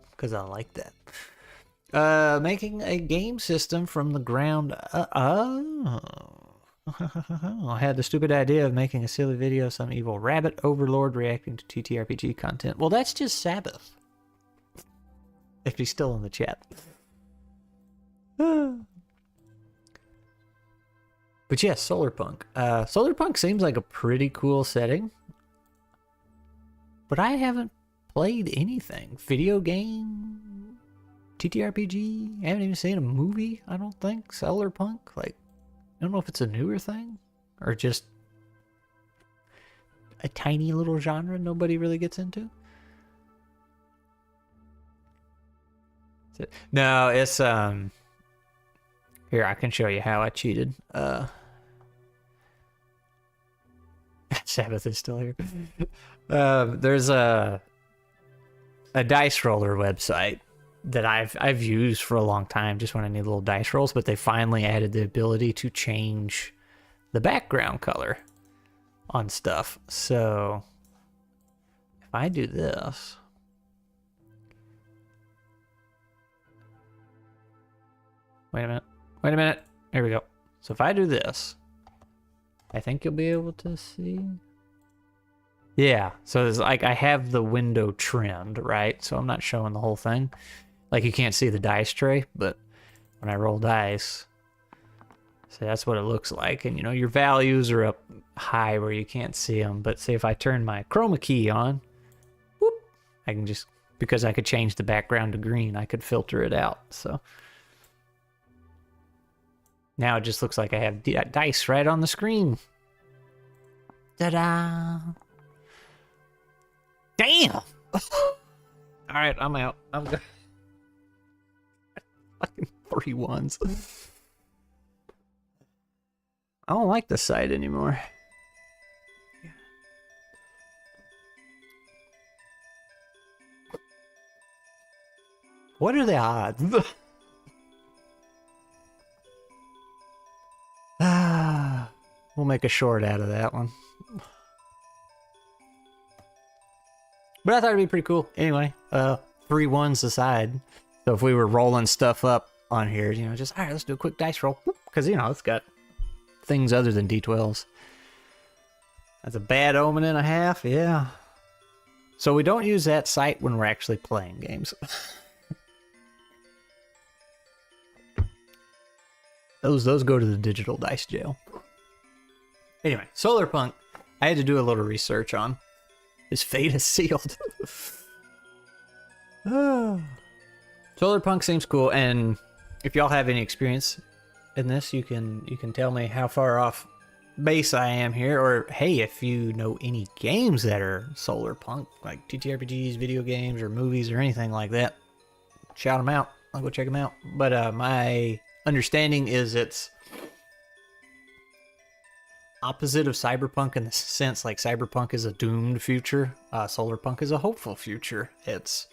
Because I like that. Making a game system from the ground. I had the stupid idea of making a silly video of some evil rabbit overlord reacting to TTRPG content. Well, that's just Sabbath. If he's still in the chat. But yes, solar punk. Solar punk seems like a pretty cool setting. But I haven't played anything. Video game, TTRPG. I haven't even seen a movie, I don't think. Solar punk. Like, I don't know if it's a newer thing or just a tiny little genre nobody really gets into. No, it's here, I can show you how I cheated. Sabbath is still here. There's a dice roller website that I've used for a long time just when I need little dice rolls, but they finally added the ability to change the background color on stuff. So if I do this, wait a minute, here we go. So if I do this, I think you'll be able to see. Yeah, so it's like I have the window trimmed, right? So I'm not showing the whole thing. Like you can't see the dice tray, but when I roll dice, so that's what it looks like. And you know, your values are up high where you can't see them. But say if I turn my chroma key on, whoop, I can just, because I could change the background to green, I could filter it out. So now it just looks like I have dice right on the screen. Ta-da! Damn! Alright, I'm out. I'm good. Fucking 3 ones. I don't like the site anymore. What are the odds? We'll make a short out of that one. But I thought it'd be pretty cool. Anyway, 3 ones aside. So if we were rolling stuff up on here, you know, just, all right, let's do a quick dice roll. Because, you know, it's got things other than D12s. That's a bad omen and a half, yeah. So we don't use that site when we're actually playing games. Those go to the digital dice jail. Anyway, solar punk, I had to do a little research on. His fate is sealed. Solar punk seems cool, and if y'all have any experience in this, you can tell me how far off base I am here, or hey, if you know any games that are solar punk, like TTRPGs, video games, or movies, or anything like that, shout them out. I'll go check them out. But my understanding is it's opposite of cyberpunk in the sense like cyberpunk is a doomed future, solar punk is a hopeful future. It's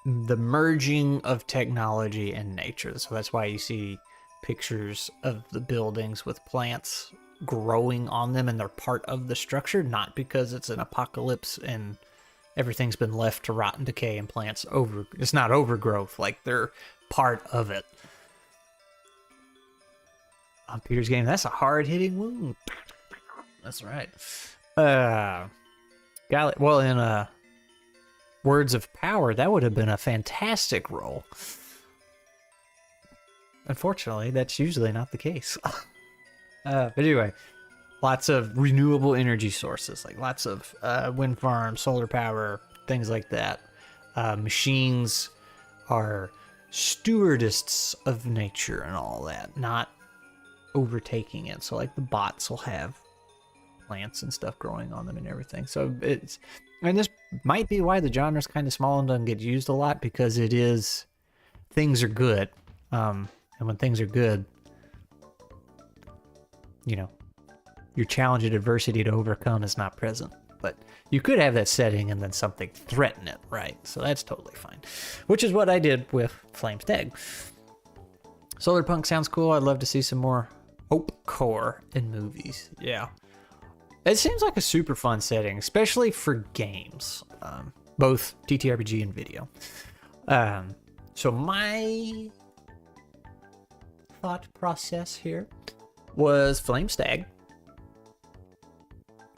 the merging of technology and nature. So that's why you see pictures of the buildings with plants growing on them and they're part of the structure, not because it's an apocalypse and everything's been left to rot and decay and plants it's not overgrowth, like they're part of it. On Peter's game, that's a hard-hitting wound. That's right. Well, in words of power, that would have been a fantastic roll. Unfortunately, that's usually not the case. But anyway, lots of renewable energy sources, like lots of wind farms, solar power, things like that. Machines are stewardesses of nature and all that, not overtaking it. So like the bots will have plants and stuff growing on them and everything. So it's, and this might be why the genre's kind of small and doesn't get used a lot, because it is, things are good. And when things are good, you know, your challenge and adversity to overcome is not present. But you could have that setting and then something threaten it, right? So that's totally fine. Which is what I did with Flame Stag. Solar Punk sounds cool. I'd love to see some more Hope Core in movies. Yeah. It seems like a super fun setting, especially for games. Both TTRPG and video. So my thought process here was Flame Stag.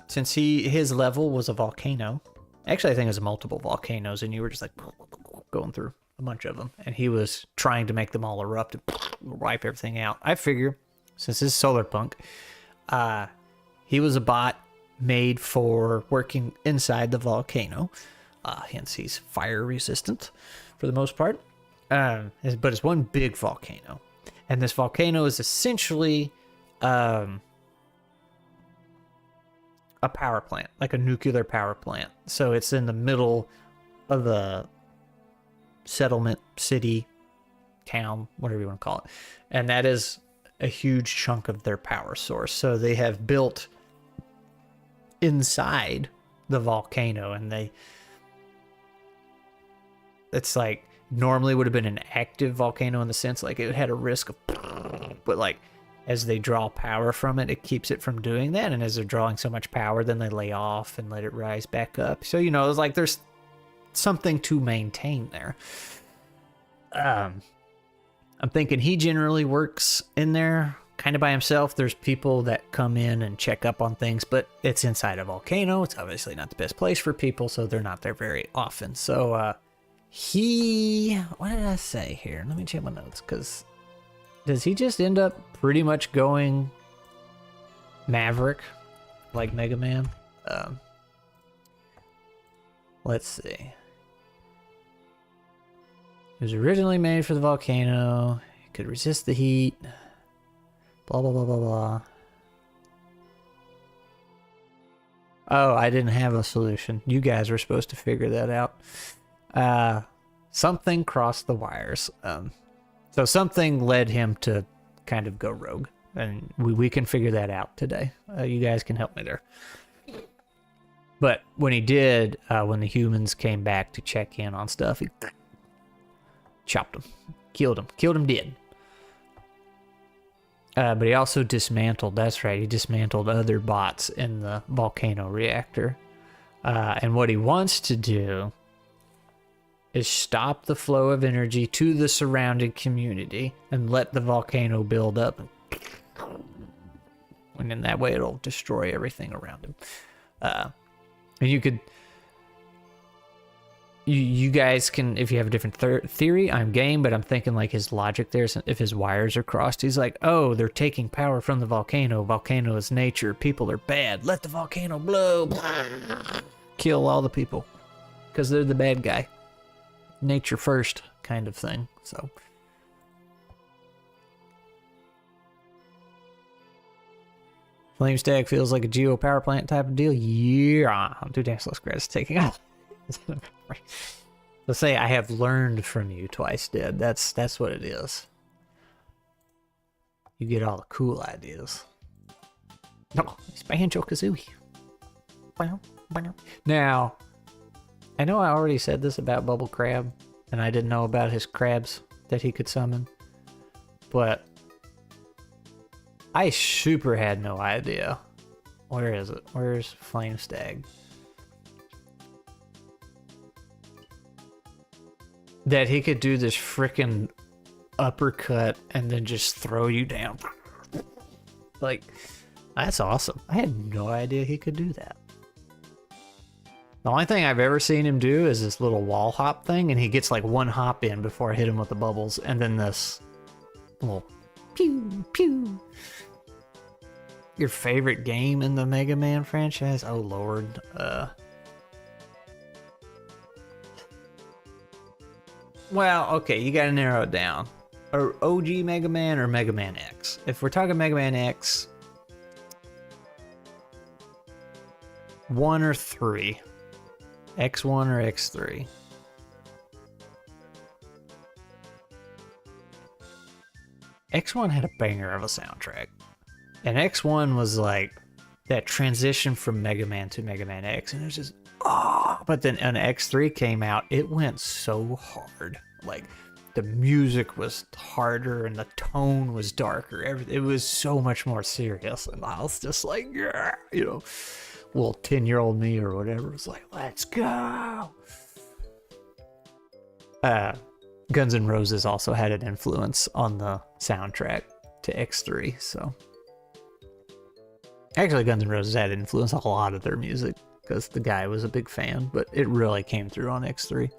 Since his level was a volcano. Actually, I think it was multiple volcanoes, and you were just like going through a bunch of them. And he was trying to make them all erupt and wipe everything out. I figure, since this is Solar Punk, he was a bot made for working inside the volcano. Hence, he's fire resistant for the most part. But it's one big volcano. And this volcano is essentially a power plant, like a nuclear power plant. So it's in the middle of the settlement, city, town, whatever you want to call it. And that is a huge chunk of their power source. So they have built inside the volcano, and it's like normally would have been an active volcano in the sense like it had a risk of, but like as they draw power from it, it keeps it from doing that. And as they're drawing so much power, then they lay off and let it rise back up. So, you know, it's like there's something to maintain there. I'm thinking he generally works in there kind of by himself. There's people that come in and check up on things, but it's inside a volcano. It's obviously not the best place for people, so they're not there very often. So what did I say here? Let me check my notes, because does he just end up pretty much going Maverick like Mega Man? Let's see. It was originally made for the volcano. It could resist the heat. Blah, blah, blah, blah, blah. Oh, I didn't have a solution. You guys were supposed to figure that out. Something crossed the wires. So something led him to kind of go rogue. And we can figure that out today. You guys can help me there. But when he did, when the humans came back to check in on stuff, he chopped him. Killed him dead. But he also dismantled, that's right, he dismantled other bots in the volcano reactor. And what he wants to do is stop the flow of energy to the surrounding community and let the volcano build up. And in that way, it'll destroy everything around him. And you could... You guys can, if you have a different theory, I'm game, but I'm thinking like his logic there, if his wires are crossed, he's like, oh, they're taking power from the volcano. Volcano is nature. People are bad. Let the volcano blow. Kill all the people. Because they're the bad guy. Nature first kind of thing. So. Flame Stag feels like a geo power plant type of deal. Yeah. I'm too damn slow. It's taking off. Let's say I have learned from you twice, Dead. That's what it is. You get all the cool ideas. No, it's Banjo-Kazooie. Now, I know I already said this about Bubble Crab, and I didn't know about his crabs that he could summon, but I super had no idea. Where is it? Where's Flame Stag? That he could do this frickin' uppercut and then just throw you down. Like, that's awesome. I had no idea he could do that. The only thing I've ever seen him do is this little wall hop thing, and he gets like one hop in before I hit him with the bubbles, and then this little pew pew. Your favorite game in the Mega Man franchise? Oh lord. Well, okay, you gotta narrow it down. Or OG Mega Man or Mega Man X? If we're talking Mega Man X, 1 or 3. X1 or X3? X1 had a banger of a soundtrack. And X1 was like that transition from Mega Man to Mega Man X, and it was just, but then when X3 came out, it went so hard. Like, the music was harder and the tone was darker. It was so much more serious, and I was just like, yeah, you know, little 10-year-old me or whatever was like, let's go. Guns N' Roses also had an influence on the soundtrack to X3, so. Actually, Guns N' Roses had influenced a lot of their music because the guy was a big fan, but it really came through on X3.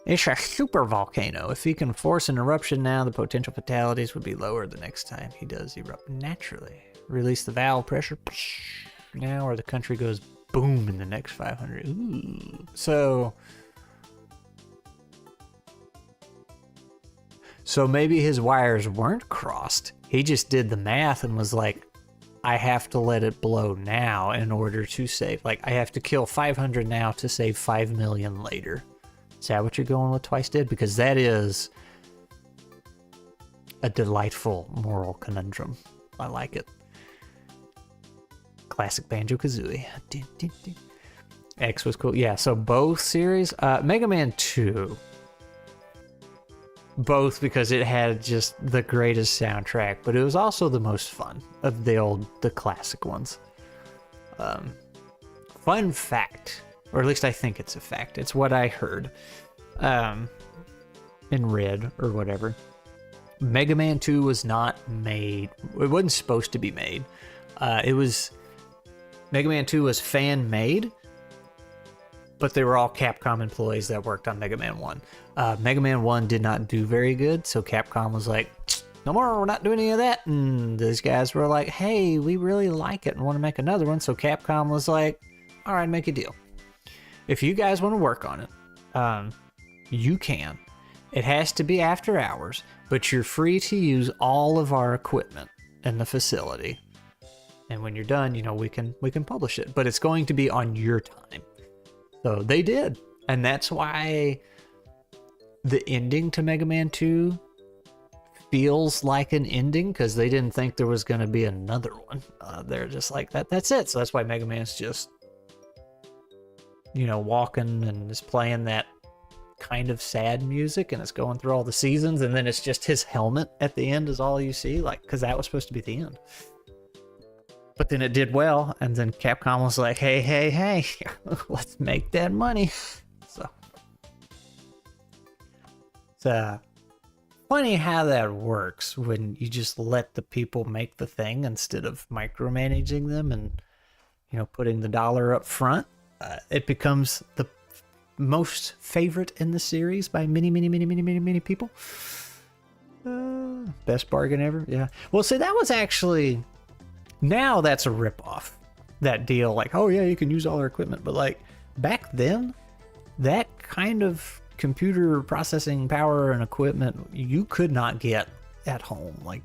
It's a super volcano. If he can force an eruption now, the potential fatalities would be lower the next time he does erupt naturally. Release the valve pressure now, or the country goes boom in the next 500. Ooh. So maybe his wires weren't crossed. He just did the math and was like, I have to let it blow now in order to save. Like, I have to kill 500 now to save 5 million later. Is that what you're going with Twice Dead? Because that is a delightful moral conundrum. I like it. Classic Banjo-Kazooie. X was cool. Yeah, so both series. Mega Man 2. Both because it had just the greatest soundtrack, but it was also the most fun of the classic ones. Fun fact, or at least I think it's a fact. It's what I heard and read or whatever. Mega Man 2 was not made. It wasn't supposed to be made. Mega Man 2 was fan made, but they were all Capcom employees that worked on Mega Man 1. Mega Man 1 did not do very good, so Capcom was like, no more, we're not doing any of that. And these guys were like, hey, we really like it and want to make another one. So Capcom was like, all right, make a deal. If you guys want to work on it, you can. It has to be after hours, but you're free to use all of our equipment in the facility. And when you're done, you know, we can publish it, but it's going to be on your time. So they did. And that's why the ending to Mega Man 2 feels like an ending, because they didn't think there was going to be another one. They're just like, that's it. So that's why Mega Man's just, you know, walking and is playing that kind of sad music, and it's going through all the seasons, and then it's just his helmet at the end is all you see, like, because that was supposed to be the end. But then it did well, and then Capcom was like, hey, let's make that money. So it's funny how that works when you just let the people make the thing instead of micromanaging them and, you know, putting the dollar up front. It becomes the most favorite in the series by many people. Best bargain ever. Yeah. Well, see, that was actually, now that's a ripoff. That deal, like, oh yeah, you can use all our equipment, but like back then, that kind of computer processing power and equipment you could not get at home. Like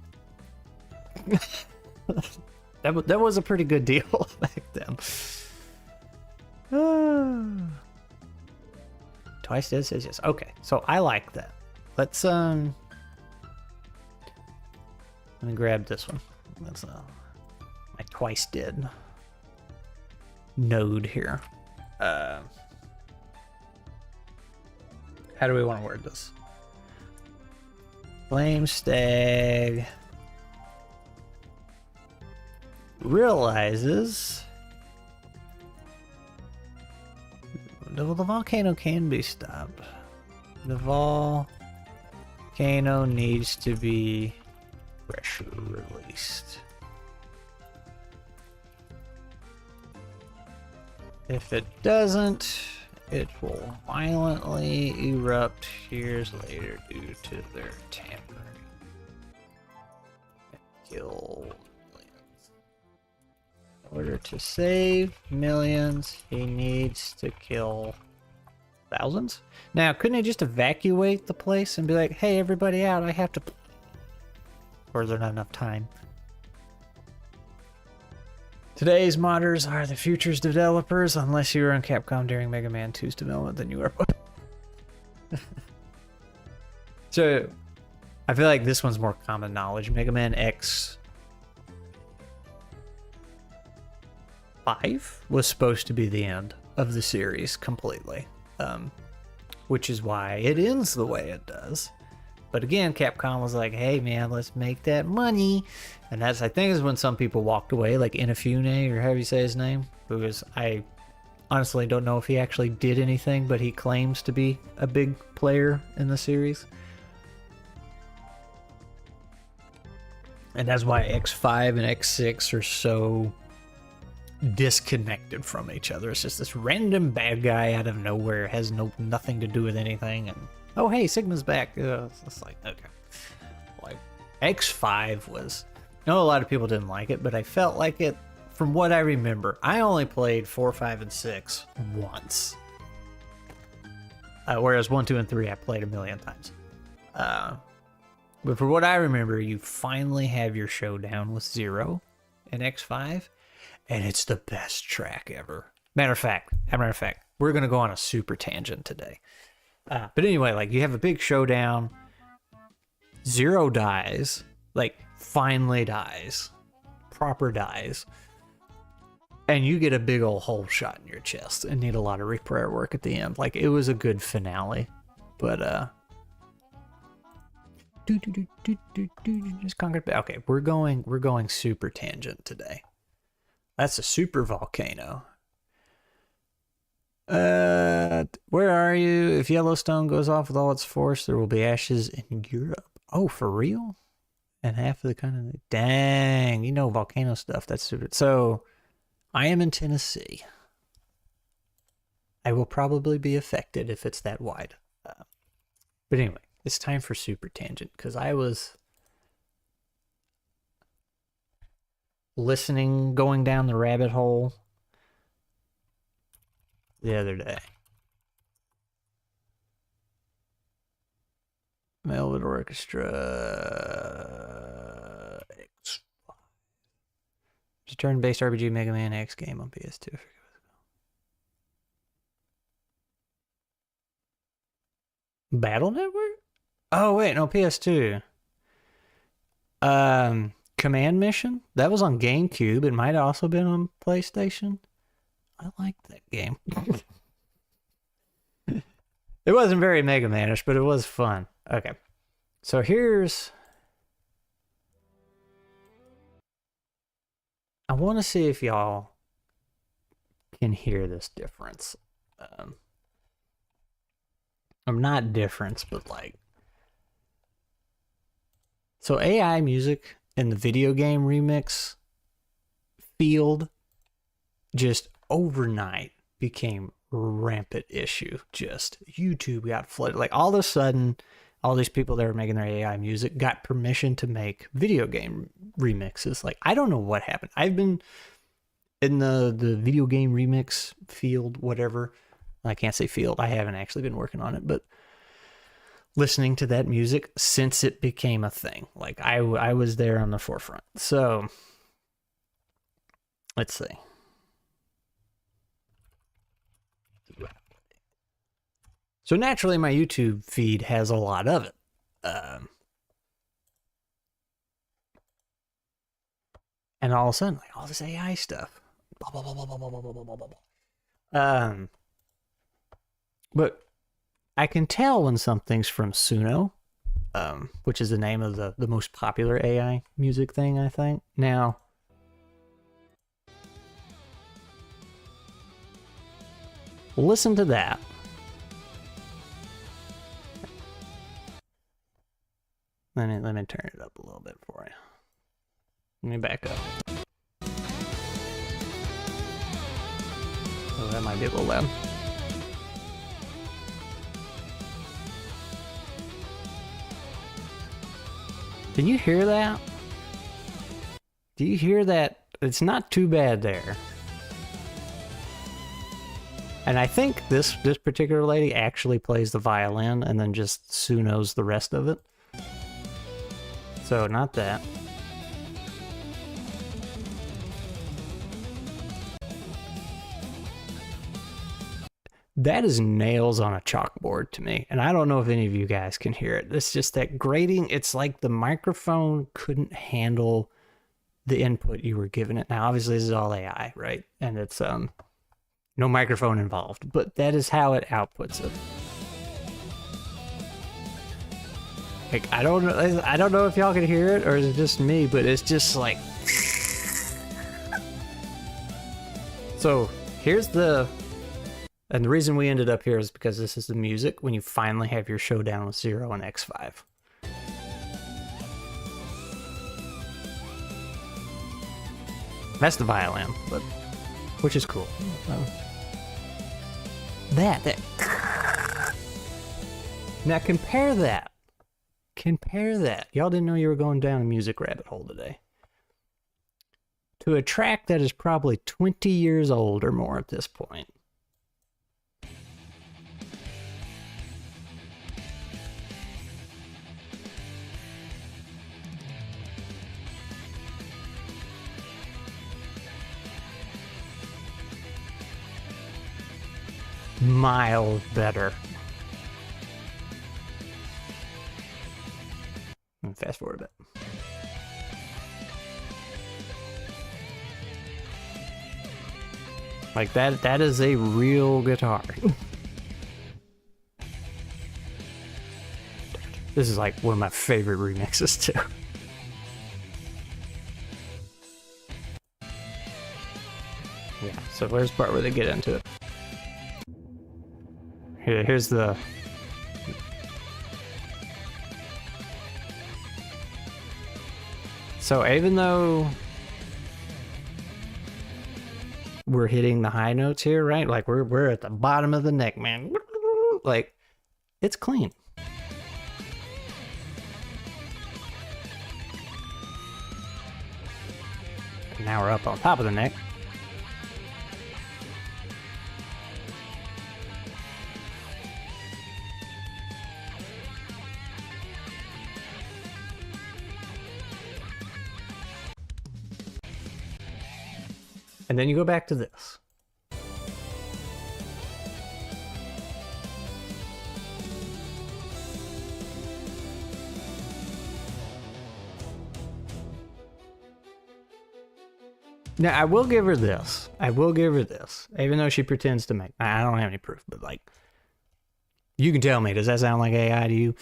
that was a pretty good deal back then. Twice Dead says yes. Okay, so I like that. Let's let me grab this one. That's my Twice Dead node here. How do we want to word this? Flame Stag realizes the volcano can be stopped. The volcano needs to be pressure released. If it doesn't, it will violently erupt years later due to their tampering. Kill millions. In order to save millions, he needs to kill thousands? Now, couldn't he just evacuate the place and be like, hey, everybody out, I have to... Or is there not enough time? Today's modders are the future's developers. Unless you were on Capcom during Mega Man 2's development, then you are. So, I feel like this one's more common knowledge. Mega Man X 5 was supposed to be the end of the series completely. Which is why it ends the way it does. But again, Capcom was like, hey man, let's make that money. And that's, I think, is when some people walked away, like Inafune, or however you say his name, who is, I honestly don't know if he actually did anything, but he claims to be a big player in the series. And that's why X5 and X6 are so disconnected from each other. It's just this random bad guy out of nowhere, has nothing to do with anything, and oh hey, Sigma's back. It's like, okay. Like, X5 was, I know a lot of people didn't like it, but I felt like it, from what I remember. I only played 4, 5, and 6 once. Whereas 1, 2, and 3 I played a million times. But for what I remember, you finally have your showdown with Zero in X5, and it's the best track ever. Matter of fact, we're going to go on a super tangent today. But anyway, like, you have a big showdown. Zero dies, like, finally dies, proper dies, and you get a big old hole shot in your chest and need a lot of repair work at the end. Like, it was a good finale, but just conquered. Okay, we're going super tangent today. That's a super volcano. Where are you? If Yellowstone goes off with all its force, there will be ashes in Europe. Oh, for real? And half of the continent. Dang, you know volcano stuff. That's super. So, I am in Tennessee. I will probably be affected if it's that wide. But anyway, it's time for super tangent, because I was listening, going down the rabbit hole the other day. Velvet Orchestra X. It's a turn-based RPG Mega Man X game on PS2. Battle Network? Oh wait, no, PS2. Command Mission? That was on GameCube. It might have also been on PlayStation. I like that game. It wasn't very Mega Man-ish, but it was fun. Okay. So here's... I want to see if y'all can hear this difference. I'm not difference, but like... So AI music in the video game remix field just overnight became rampant issue. Just YouTube got flooded. Like, all of a sudden, all these people that were making their AI music got permission to make video game remixes. Like, I don't know what happened. I've been in the video game remix field, whatever. I can't say field. I haven't actually been working on it, but listening to that music since it became a thing. Like, I was there on the forefront. So, let's see. So naturally, my YouTube feed has a lot of it. And all of a sudden, like, all this AI stuff. Blah, blah, blah, blah, blah, blah, blah, blah, blah, blah. But I can tell when something's from Suno, which is the name of the most popular AI music thing, I think. Now, listen to that. Let me turn it up a little bit for you. Let me back up. Oh, that might be a little loud. Can you hear that? Do you hear that? It's not too bad there. And I think this particular lady actually plays the violin and then just Sunos the rest of it. So not that. That is nails on a chalkboard to me. And I don't know if any of you guys can hear it. It's just that grating. It's like the microphone couldn't handle the input you were giving it. Now, obviously, this is all AI, right? And it's no microphone involved, but that is how it outputs it. Like, I don't know if y'all can hear it or is it just me, but it's just like. So here's the. And the reason we ended up here is because this is the music when you finally have your showdown with Zero and X5. That's the violin, but which is cool. That. Now compare that. Compare that. Y'all didn't know you were going down a music rabbit hole today. To a track that is probably 20 years old or more at this point. Miles better. Fast forward a bit. Like that is a real guitar. This is like one of my favorite remixes too. Yeah, so where's the part where they get into it? Here's the... So even though we're hitting the high notes here, right? Like we're at the bottom of the neck, man. Like, it's clean. And now we're up on top of the neck. And then you go back to this. Now, I will give her this. I will give her this. Even though she pretends to make... I don't have any proof, but like... You can tell me, does that sound like AI to you?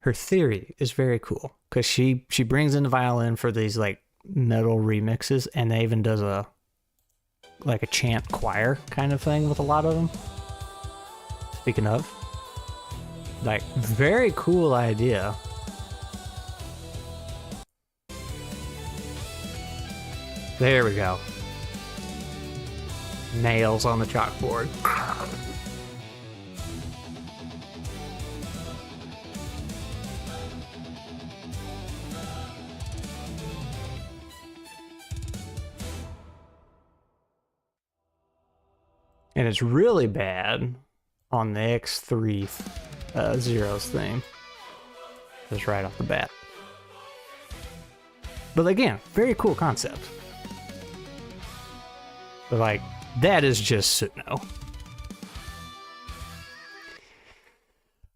Her theory is very cool because she brings in the violin for these like metal remixes, and they even does a chant choir kind of thing with a lot of them. Speaking of, like, very cool idea. There we go. Nails on the chalkboard. And it's really bad on the X3 Zero's theme. Just right off the bat. But again, very cool concept. But like, that is just Suno.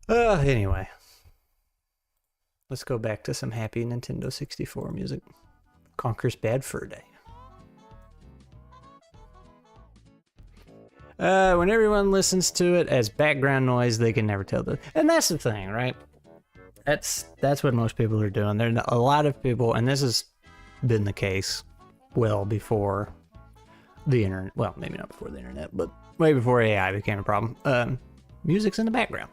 Anyway. Let's go back to some happy Nintendo 64 music. Conker's Bad Fur Day. When everyone listens to it as background noise, they can never tell the... And that's the thing, right? That's what most people are doing. There are a lot of people, and this has been the case well before the internet. Well, maybe not before the internet, but way before AI became a problem. Music's in the background.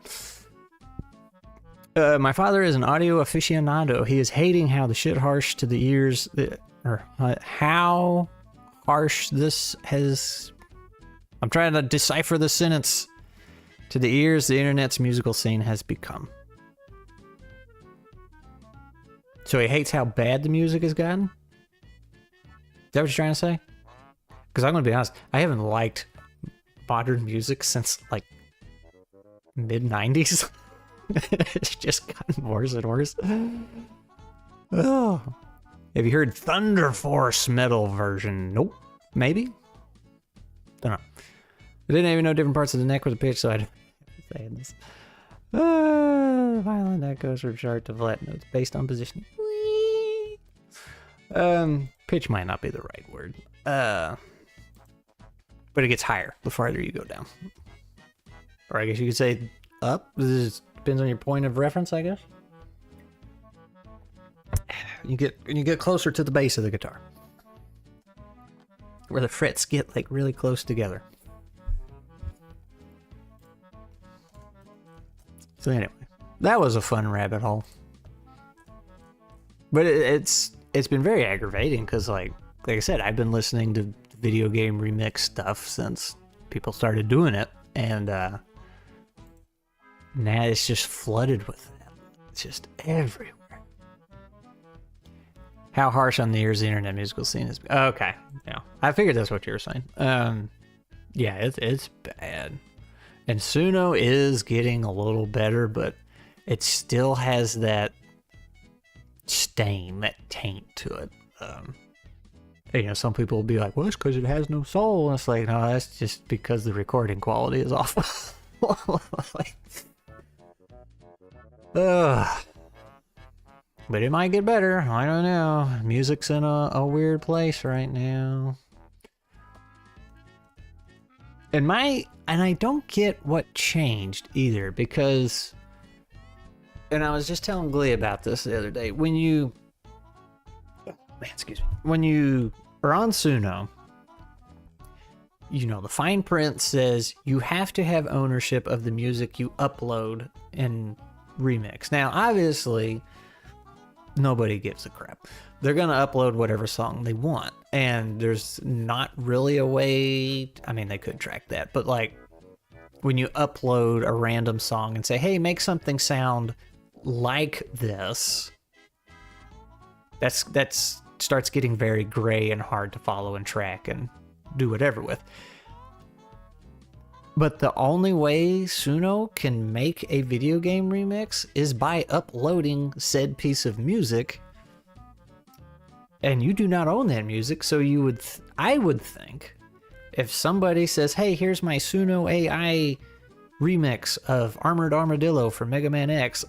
My father is an audio aficionado. He is hating how the shit harsh to the ears or how harsh this has... I'm trying to decipher the sentence. To the ears, the internet's musical scene has become. So he hates how bad the music has gotten? Is that what you're trying to say? Because I'm going to be honest, I haven't liked modern music since like mid-90s. It's just gotten worse and worse. Oh. Have you heard Thunder Force metal version? Nope. Maybe? Don't know. I didn't even know different parts of the neck was a pitch, so I'd say this. Violent echoes from sharp to flat notes based on positioning. Pitch might not be the right word. But it gets higher the farther you go down. Or I guess you could say up. This depends on your point of reference, I guess. You get closer to the base of the guitar, where the frets get like really close together. So anyway, that was a fun rabbit hole. But it's been very aggravating because like I said, I've been listening to video game remix stuff since people started doing it, and now it's just flooded with that. It's just everywhere. How harsh on the ears the internet musical scene is. Okay, yeah, I figured that's what you were saying. Yeah, it's bad. And Suno is getting a little better, but it still has that stain, that taint to it. You know, some people will be like, well, it's because it has no soul. And it's like, no, that's just because the recording quality is awful. Like, but it might get better. I don't know. Music's in a weird place right now. And I don't get what changed either, because, and I was just telling Glee about this the other day, when you are on Suno, you know, the fine print says you have to have ownership of the music you upload and remix. Now, obviously, nobody gives a crap. They're going to upload whatever song they want. And there's not really a way... I mean, they could track that. But, like, when you upload a random song and say, hey, make something sound like this, that's starts getting very gray and hard to follow and track and do whatever with. But the only way Suno can make a video game remix is by uploading said piece of music, and you do not own that music. So I would think, if somebody says, hey, here's my Suno AI remix of Armored Armadillo for Mega Man X,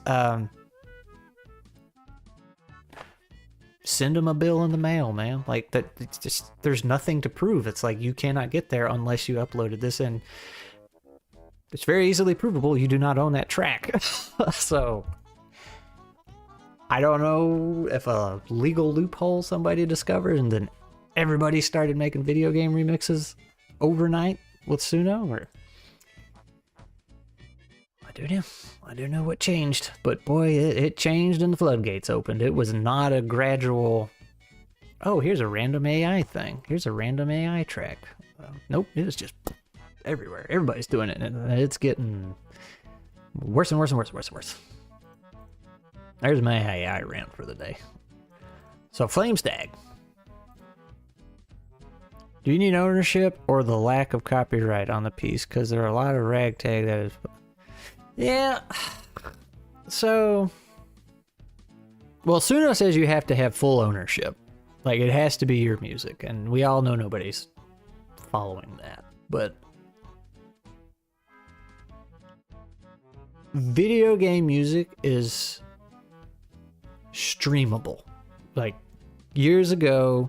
send them a bill in the mail, man. Like, that, it's just, there's nothing to prove. It's like, you cannot get there unless you uploaded this, and it's very easily provable you do not own that track. So I don't know if a legal loophole somebody discovered and then everybody started making video game remixes overnight with Suno, or I don't know what changed, but boy, it changed and the floodgates opened. It was not a gradual, oh, here's a random AI thing. Here's a random AI track. Nope, it was just everywhere. Everybody's doing it, and it's getting worse and worse and worse and worse and worse. There's my AI rant for the day. So, Flamestag. Do you need ownership or the lack of copyright on the piece? Because there are a lot of ragtag that is... Yeah. So... Well, Suno says you have to have full ownership. Like, it has to be your music, and we all know nobody's following that. But... video game music is streamable. Like, years ago,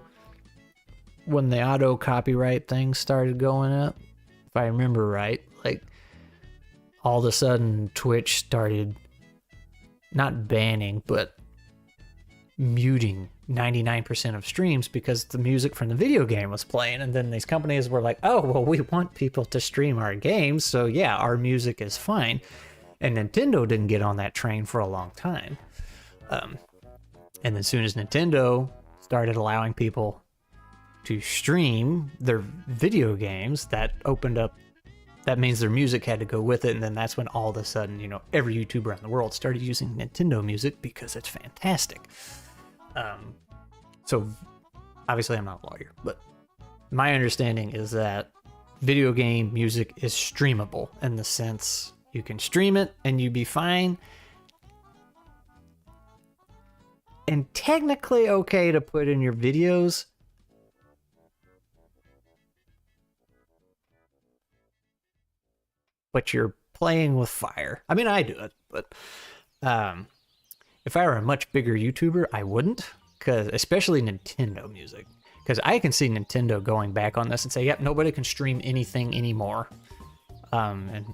when the auto copyright thing started going up, if I remember right, like, all of a sudden Twitch started not banning, but muting 99% of streams because the music from the video game was playing. And then these companies were like, oh, well, we want people to stream our games, so yeah, our music is fine. And Nintendo didn't get on that train for a long time. And as soon as Nintendo started allowing people to stream their video games, that opened up, that means their music had to go with it. And then that's when all of a sudden, you know, every YouTuber around the world started using Nintendo music because it's fantastic. So obviously I'm not a lawyer, but my understanding is that video game music is streamable in the sense you can stream it and you'd be fine. And technically okay to put in your videos. But you're playing with fire. I mean, I do it, but if I were a much bigger YouTuber, I wouldn't, because especially Nintendo music, because I can see Nintendo going back on this and say, yep, nobody can stream anything anymore, and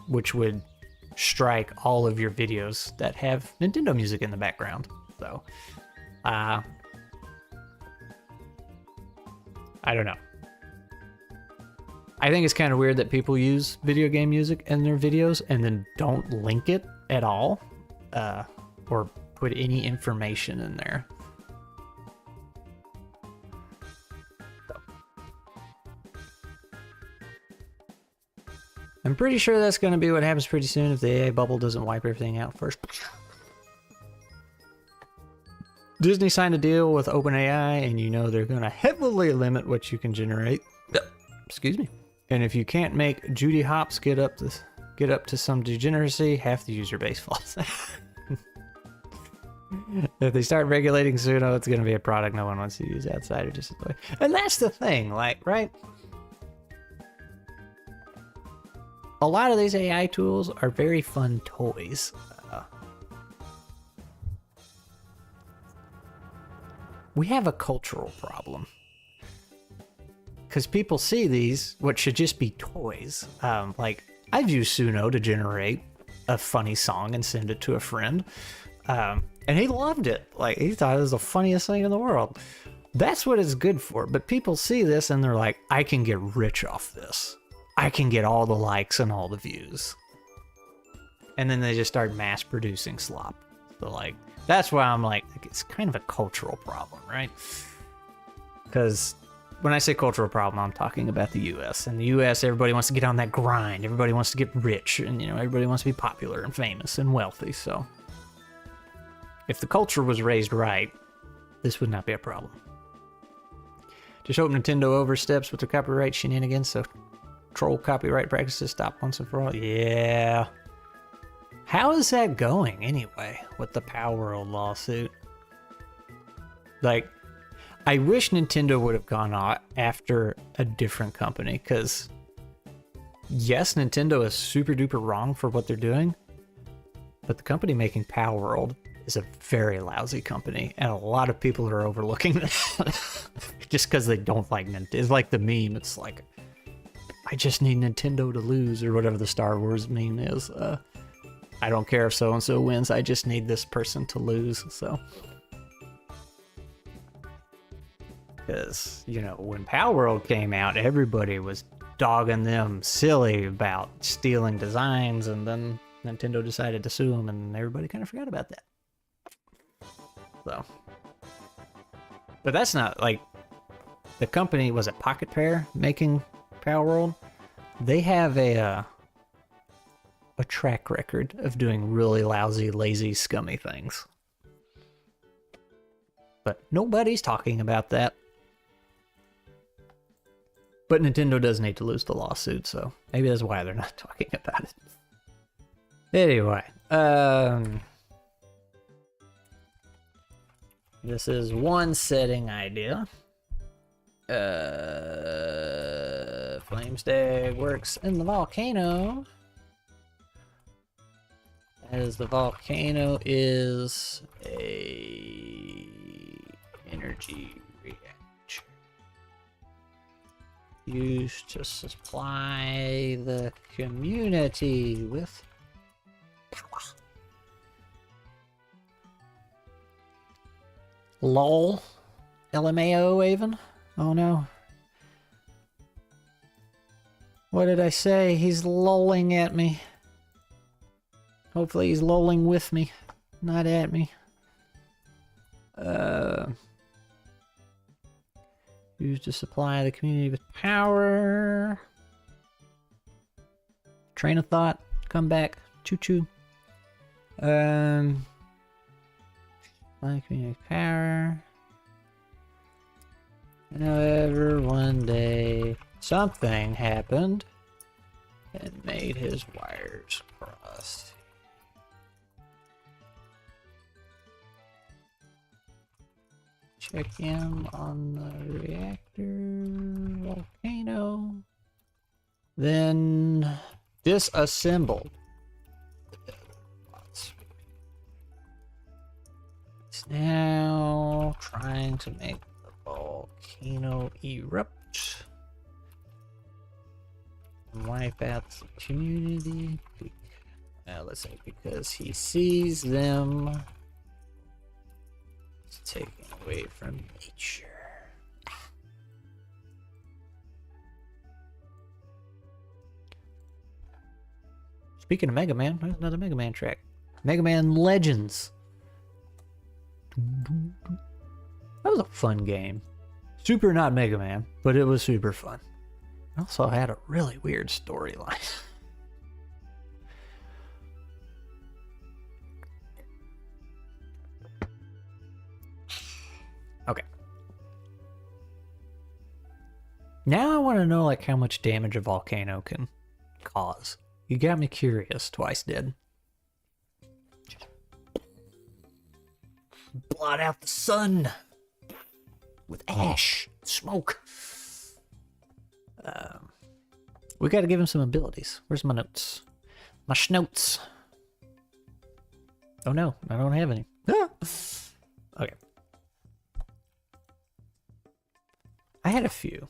which would strike all of your videos that have Nintendo music in the background. So, I don't know. I think it's kind of weird that people use video game music in their videos and then don't link it at all, or put any information in there. So. I'm pretty sure that's going to be what happens pretty soon if the AI bubble doesn't wipe everything out first. Disney signed a deal with OpenAI, and you know they're going to heavily limit what you can generate. Excuse me. And if you can't make Judy Hopps get up to some degeneracy, have the user base falls. If they start regulating Suno, it's going to be a product no one wants to use outside or just enjoy. And that's the thing, like, right? A lot of these AI tools are very fun toys. We have a cultural problem. Because people see these, what should just be toys. Like, I've used Suno to generate a funny song and send it to a friend. And he loved it. Like, he thought it was the funniest thing in the world. That's what it's good for. But people see this and they're like, I can get rich off this. I can get all the likes and all the views. And then they just start mass producing slop. So, like, that's why I'm like, it's kind of a cultural problem, right? Because when I say cultural problem, I'm talking about the U.S. In the U.S., everybody wants to get on that grind. Everybody wants to get rich, and you know, everybody wants to be popular and famous and wealthy. So, if the culture was raised right, this would not be a problem. Just hope Nintendo oversteps with the copyright shenanigans, so troll copyright practices stop once and for all. Yeah. How is that going anyway with the Power World lawsuit? Like, I wish Nintendo would have gone after a different company, because yes, Nintendo is super duper wrong for what they're doing, but the company making Power World is a very lousy company, and a lot of people are overlooking that just because they don't like Nintendo. It's like the meme, it's like, I just need Nintendo to lose, or whatever the Star Wars meme is. I don't care if so-and-so wins, I just need this person to lose, so. Because, you know, when Power World came out, everybody was dogging them silly about stealing designs, and then Nintendo decided to sue them, and everybody kind of forgot about that. So. But that's not, like, the company, was it Pocket Pair making Power World? They have a track record of doing really lousy, lazy, scummy things. But nobody's talking about that. But Nintendo does need to lose the lawsuit, so maybe that's why they're not talking about it. Anyway, this is one setting idea. Flamestag works in the volcano, as the volcano is a energy reactor used to supply the community with power. LOL. LMAO even? Oh no. What did I say? He's lolling at me. Hopefully he's lolling with me, not at me. Used to supply the community with power. Train of thought. Come back. Choo-choo. Supply the community with power. However, one day something happened and made his wires cross. Check in on the reactor volcano. Then disassembled. It's now trying to make the volcano erupt. Wipe out the community. Let's say because he sees them taken away from nature. Speaking of Mega Man, there's another Mega Man track. Mega Man Legends. That was a fun game. Super not Mega Man, but it was super fun. It also had a really weird storyline. Okay. Now I want to know like how much damage a volcano can cause. You got me curious. Twice did. Blot out the sun with ash, smoke. We got to give him some abilities. Where's my notes? My schnotes. Oh no, I don't have any. Ah. Okay. I had a few.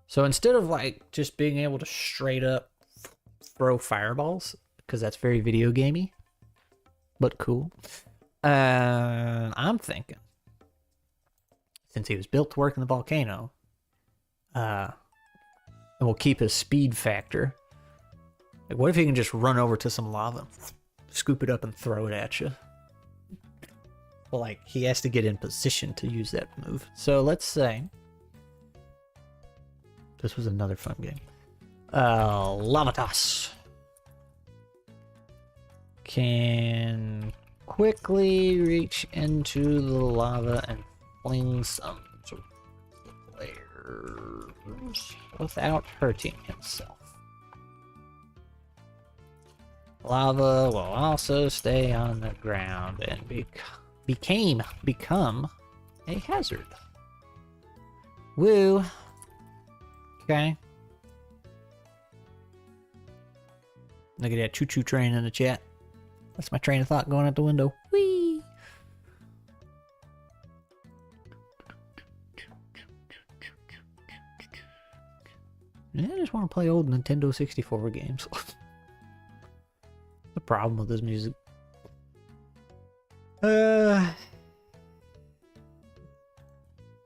So instead of like just being able to straight up throw fireballs, because that's very video gamey, but cool. I'm thinking, since he was built to work in the volcano, and we'll keep his speed factor. Like, what if he can just run over to some lava, scoop it up, and throw it at you? Well, like, he has to get in position to use that move. So let's say this was another fun game. Lava Toss can quickly reach into the lava and fling some to the players without hurting himself. Lava will also stay on the ground and become a hazard. Woo. Okay. Look at that choo-choo train in the chat. That's my train of thought going out the window. Whee! I just want to play old Nintendo 64 games. The problem with this music.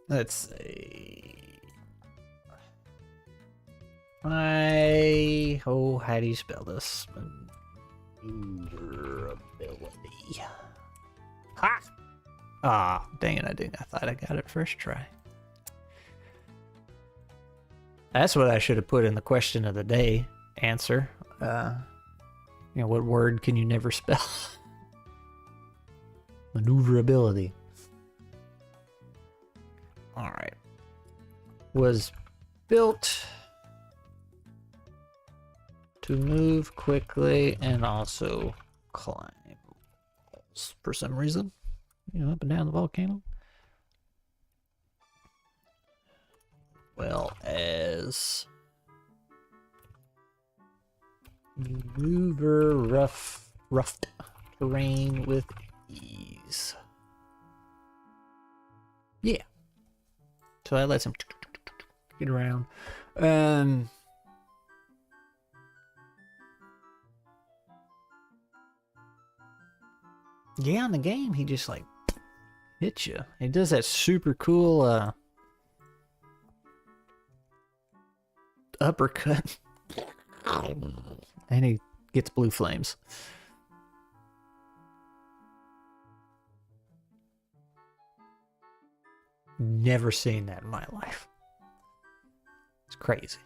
Let's see. How do you spell this? Maneuverability. Ha! Ah, dang it, I didn't. I thought I got it first try. That's what I should have put in the question of the day answer. You know, what word can you never spell? Maneuverability. Alright. Was built to move quickly and also climb walls for some reason. You know, up and down the volcano. Well as maneuver rough terrain with ease. Yeah. So that lets him get around. Yeah, in the game, he just like hits you. He does that super cool uppercut. And he gets blue flames. Never seen that in my life. It's crazy.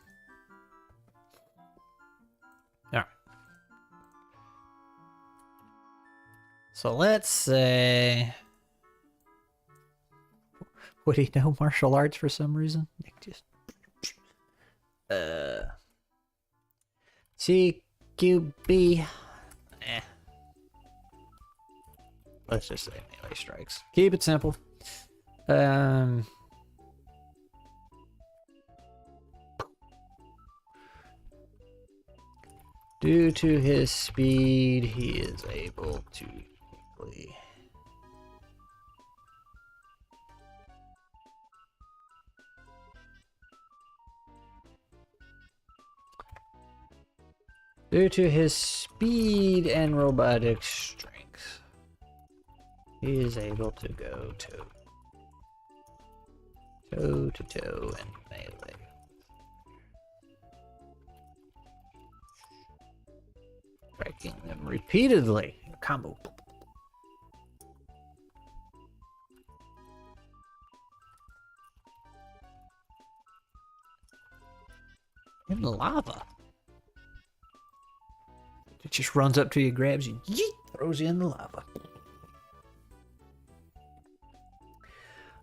Alright. So let's say... Would he know martial arts for some reason? Nick just... CQB... Eh. Let's just say melee strikes. Keep it simple. Due to his speed, he is able to quickly... Due to his speed and robotic strength, he is able to go toe to toe and melee. Striking them repeatedly. Combo. In the lava. It just runs up to you, grabs you, yeet, throws you in the lava.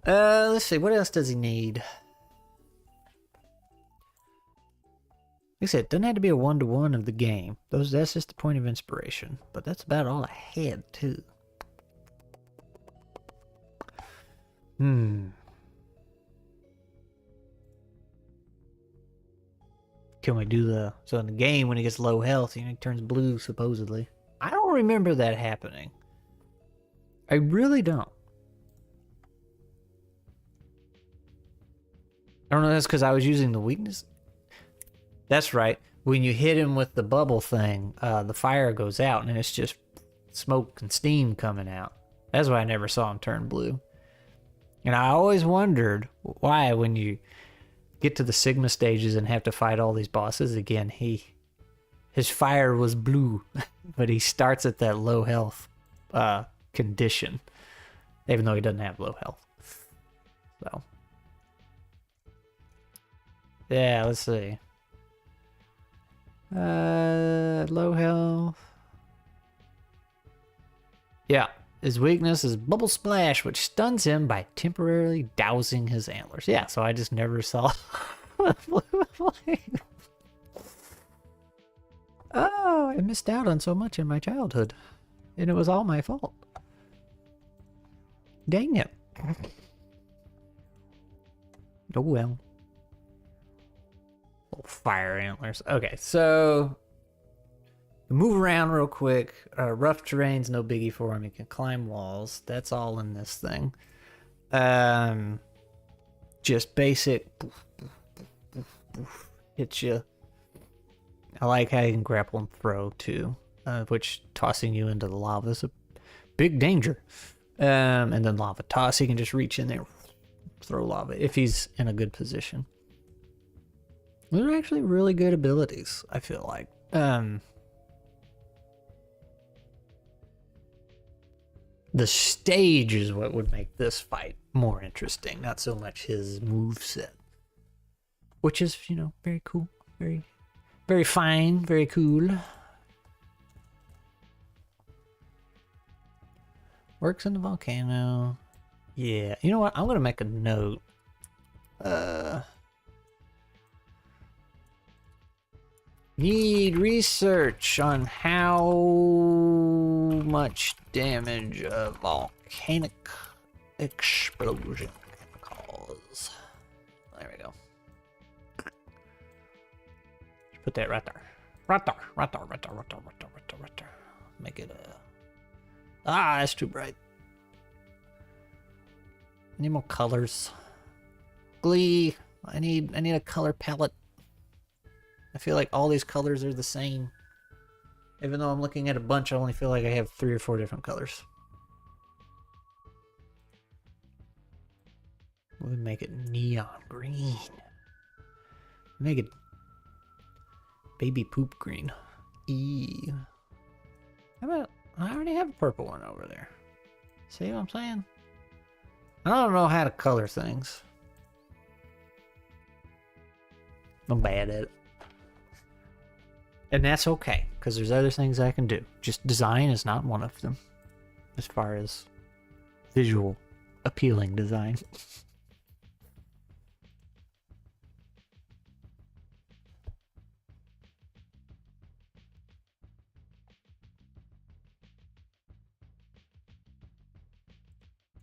Let's see, what else does he need? Like I said, it doesn't have to be a one-to-one of the game. That's just the point of inspiration. But that's about all I had, too. Can we do the... So in the game, when he gets low health, he turns blue, supposedly. I don't remember that happening. I really don't. I don't know if that's because I was using the weakness. That's right. When you hit him with the bubble thing, the fire goes out, and it's just smoke and steam coming out. That's why I never saw him turn blue. And I always wondered why, when you get to the Sigma stages and have to fight all these bosses again, his fire was blue, but he starts at that low health condition, even though he doesn't have low health. So, yeah, let's see. Low health. Yeah, his weakness is Bubble Splash, which stuns him by temporarily dousing his antlers. Yeah, so I just never saw blue flame. Oh, I missed out on so much in my childhood, and it was all my fault. Dang it. Oh well. Little fire antlers. Okay, so move around real quick. Rough terrain's no biggie for him. He can climb walls. That's all in this thing. Just basic. Hit you. I like how you can grapple and throw too, which tossing you into the lava is a big danger. And then lava toss, he can just reach in there, throw lava if he's in a good position. Those are actually really good abilities, I feel like. The stage is what would make this fight more interesting, not so much his moveset. Which is, you know, very cool. Very, very fine, very cool. Works in the volcano. Yeah, you know what? I'm gonna make a note. Need research on how much damage a volcanic explosion can cause. There we go. Put that right there. Right there. Right there. Right there. Right there. Right there. Right there. Right there. Make it a... Ah, that's too bright. Need more colors. Glee. I need a color palette. I feel like all these colors are the same. Even though I'm looking at a bunch, I only feel like I have 3 or 4 different colors. We'll make it neon green. Make it baby poop green. Eee. How about, I already have a purple one over there. See what I'm saying? I don't know how to color things. I'm bad at it. And that's okay, because there's other things I can do. Just design is not one of them. As far as visual appealing design.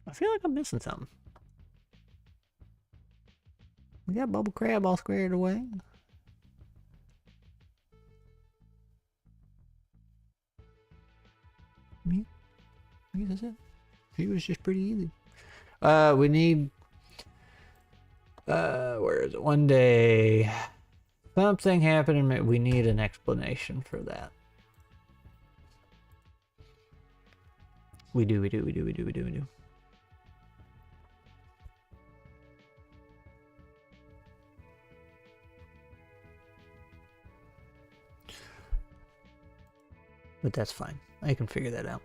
I feel like I'm missing something. We got Bubble Crab all squared away. Yeah, I guess that's it. He was just pretty easy. We need... where is it? One day... Something happened and we need an explanation for that. We do. But that's fine. I can figure that out.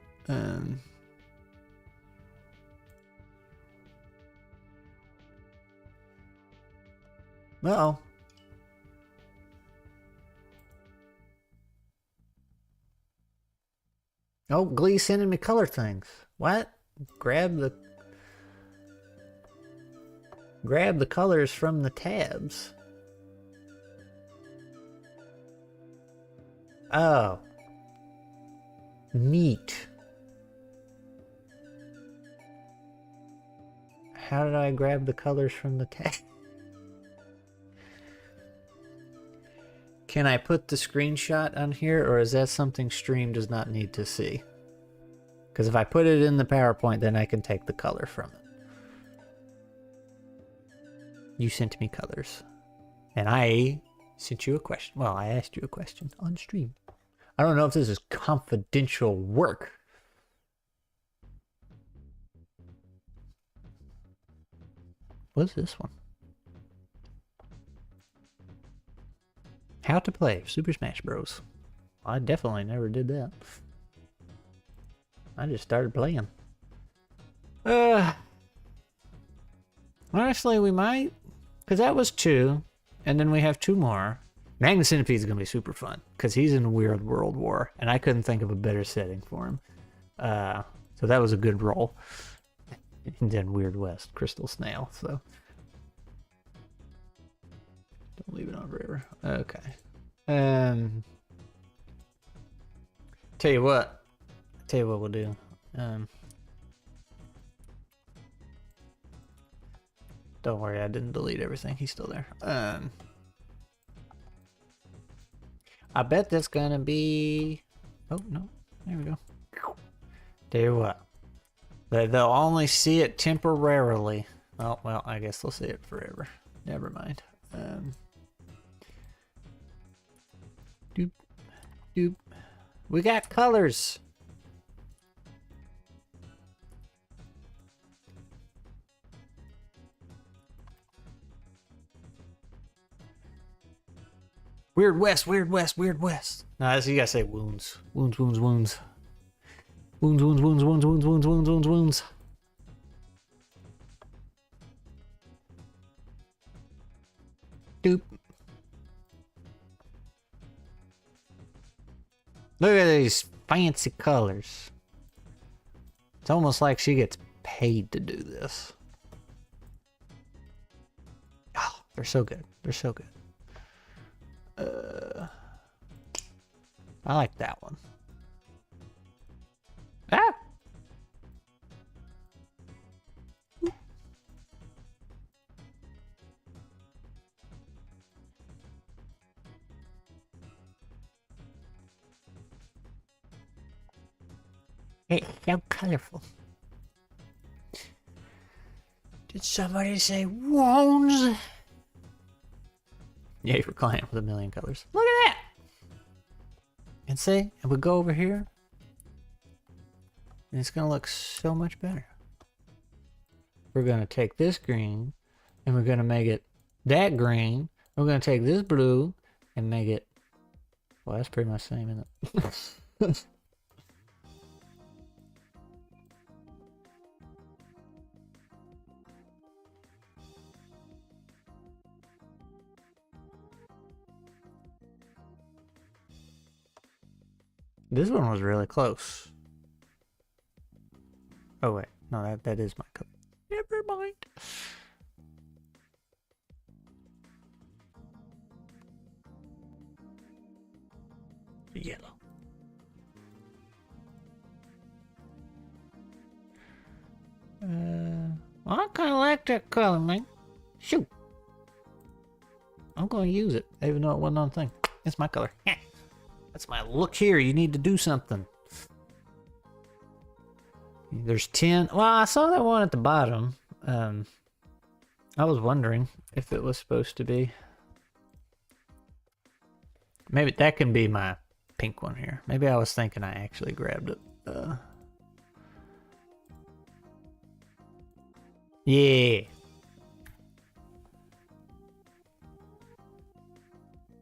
Uh-oh. Oh, Glee's sending me color things. What? Grab the colors from the tabs. Oh. Neat. How did I grab the colors from the tab? Can I put the screenshot on here, or is that something stream does not need to see? Because if I put it in the PowerPoint, then I can take the color from it. You sent me colors. And I sent you a question. Well, I asked you a question on stream. I don't know if this is confidential work. What's this one? How to play Super Smash Bros. I definitely never did that. I just started playing. Honestly, we might, because that was 2, and then we have 2 more. Magna Centipede is going to be super fun, because he's in Weird World War, and I couldn't think of a better setting for him. So that was a good roll. And then Weird West, Crystal Snail, so. Don't leave it on forever. Okay. Tell you what we'll do. Don't worry, I didn't delete everything. He's still there. I bet that's gonna be... Oh, no. There we go. Tell you what. They'll only see it temporarily. Oh, well, I guess they'll see it forever. Never mind. Doop. Doop. We got colors. Weird West, Weird West, Weird West. No, you gotta say wounds. Wounds, wounds, wounds. Wounds, wounds, wounds, wounds, wounds, wounds, wounds, wounds, wounds. Doop. Look at these fancy colors. It's almost like she gets paid to do this. Oh, they're so good. They're so good. I like that one. Ah! It's so colorful. Did somebody say wounds? Yeah, you're client with a million colors. Look at that! And see, and we go over here, and it's gonna look so much better. We're gonna take this green, and we're gonna make it that green. We're gonna take this blue, and make it... Well, that's pretty much the same, isn't it? This one was really close. Oh wait, no, that is my color. Never mind. Yellow. I kind of like that color, man. Shoot. I'm going to use it, even though it wasn't on the thing. It's my color. That's my look here. You need to do something. There's 10. Well, I saw that one at the bottom. I was wondering if it was supposed to be. Maybe that can be my pink one here. Maybe I was thinking I actually grabbed it. Yeah.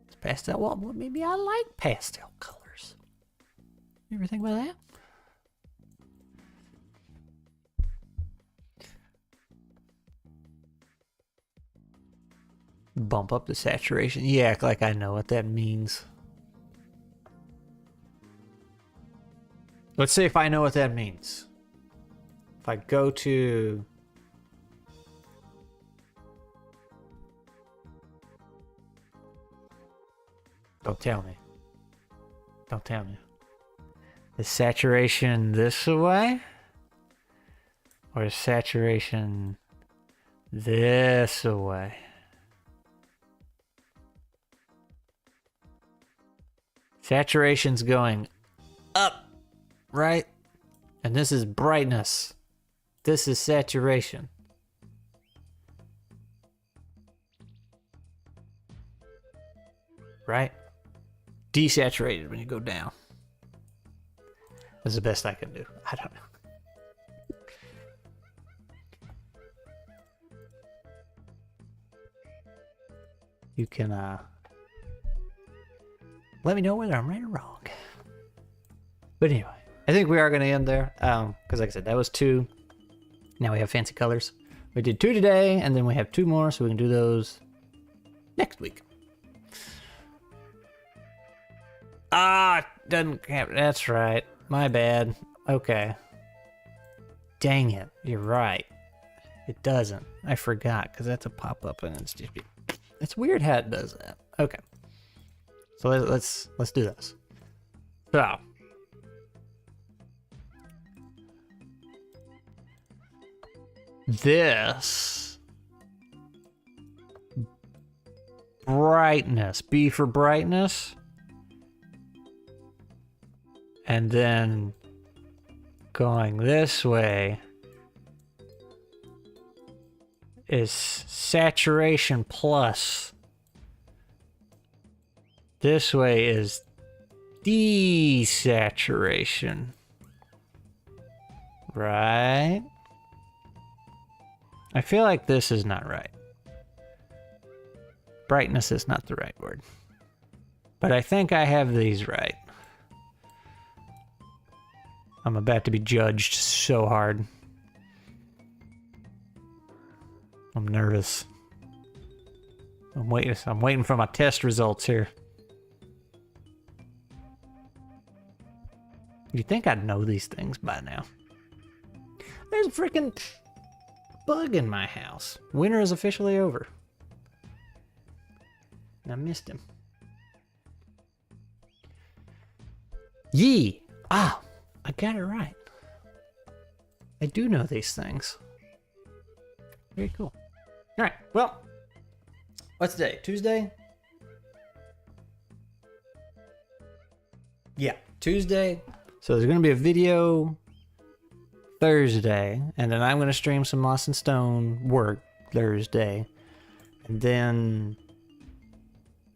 It's pastel. Well, maybe I like pastel colors. You ever think about that? Bump up the saturation. You act like I know what that means. Let's see if I know what that means. If I go to... Don't tell me. Don't tell me. Is saturation this way? Or is saturation this way? Saturation's going up, right? And this is brightness. This is saturation. Right? Desaturated when you go down. That's the best I can do. I don't know. You can let me know whether I'm right or wrong. But anyway, I think we are going to end there. Because like I said, that was 2. Now we have fancy colors. We did 2 today, and then we have 2 more, so we can do those next week. Doesn't have... That's right. My bad. Okay. Dang it. You're right. It doesn't. I forgot, because that's a pop-up, and it's just... It's weird how it does that. Okay. So let's do this. So... This... Brightness. B for brightness. And then going this way is saturation plus. This way is desaturation. Right? I feel like this is not right. Brightness is not the right word. But I think I have these right. I'm about to be judged so hard. I'm nervous. I'm waiting for my test results here. You'd think I'd know these things by now. There's a freaking bug in my house. Winter is officially over. I missed him. Yee! Ah! I got it right. I do know these things. Very cool. Alright, well. What's today? Tuesday? Yeah, Tuesday. So there's going to be a video Thursday. And then I'm going to stream some Moss and Stone work Thursday. And then...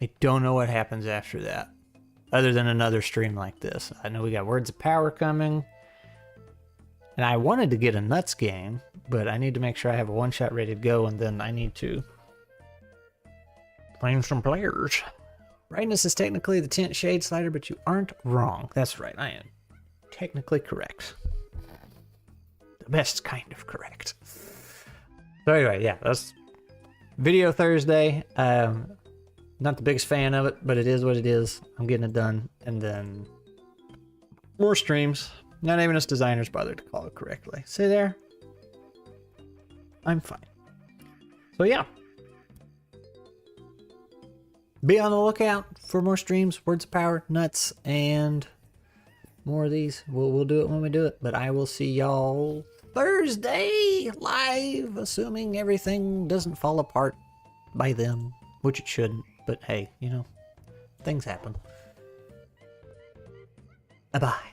I don't know what happens after that. Other than another stream like this. I know we got Words of Power coming. And I wanted to get a Nuts game, but I need to make sure I have a one-shot ready to go, and then I need to claim some players. Brightness is technically the tint shade slider, but you aren't wrong. That's right, I am technically correct. The best kind of correct. So anyway, yeah, that's video Thursday. Not the biggest fan of it, but it is what it is. I'm getting it done. And then More streams. Not even us designers bothered to call it correctly. See there? I'm fine. So yeah. Be on the lookout for more streams, Words of Power, Nuts, and more of these. We'll do it when we do it. But I will see y'all Thursday live, assuming everything doesn't fall apart by then, which it shouldn't. But hey, you know, things happen. Bye-bye.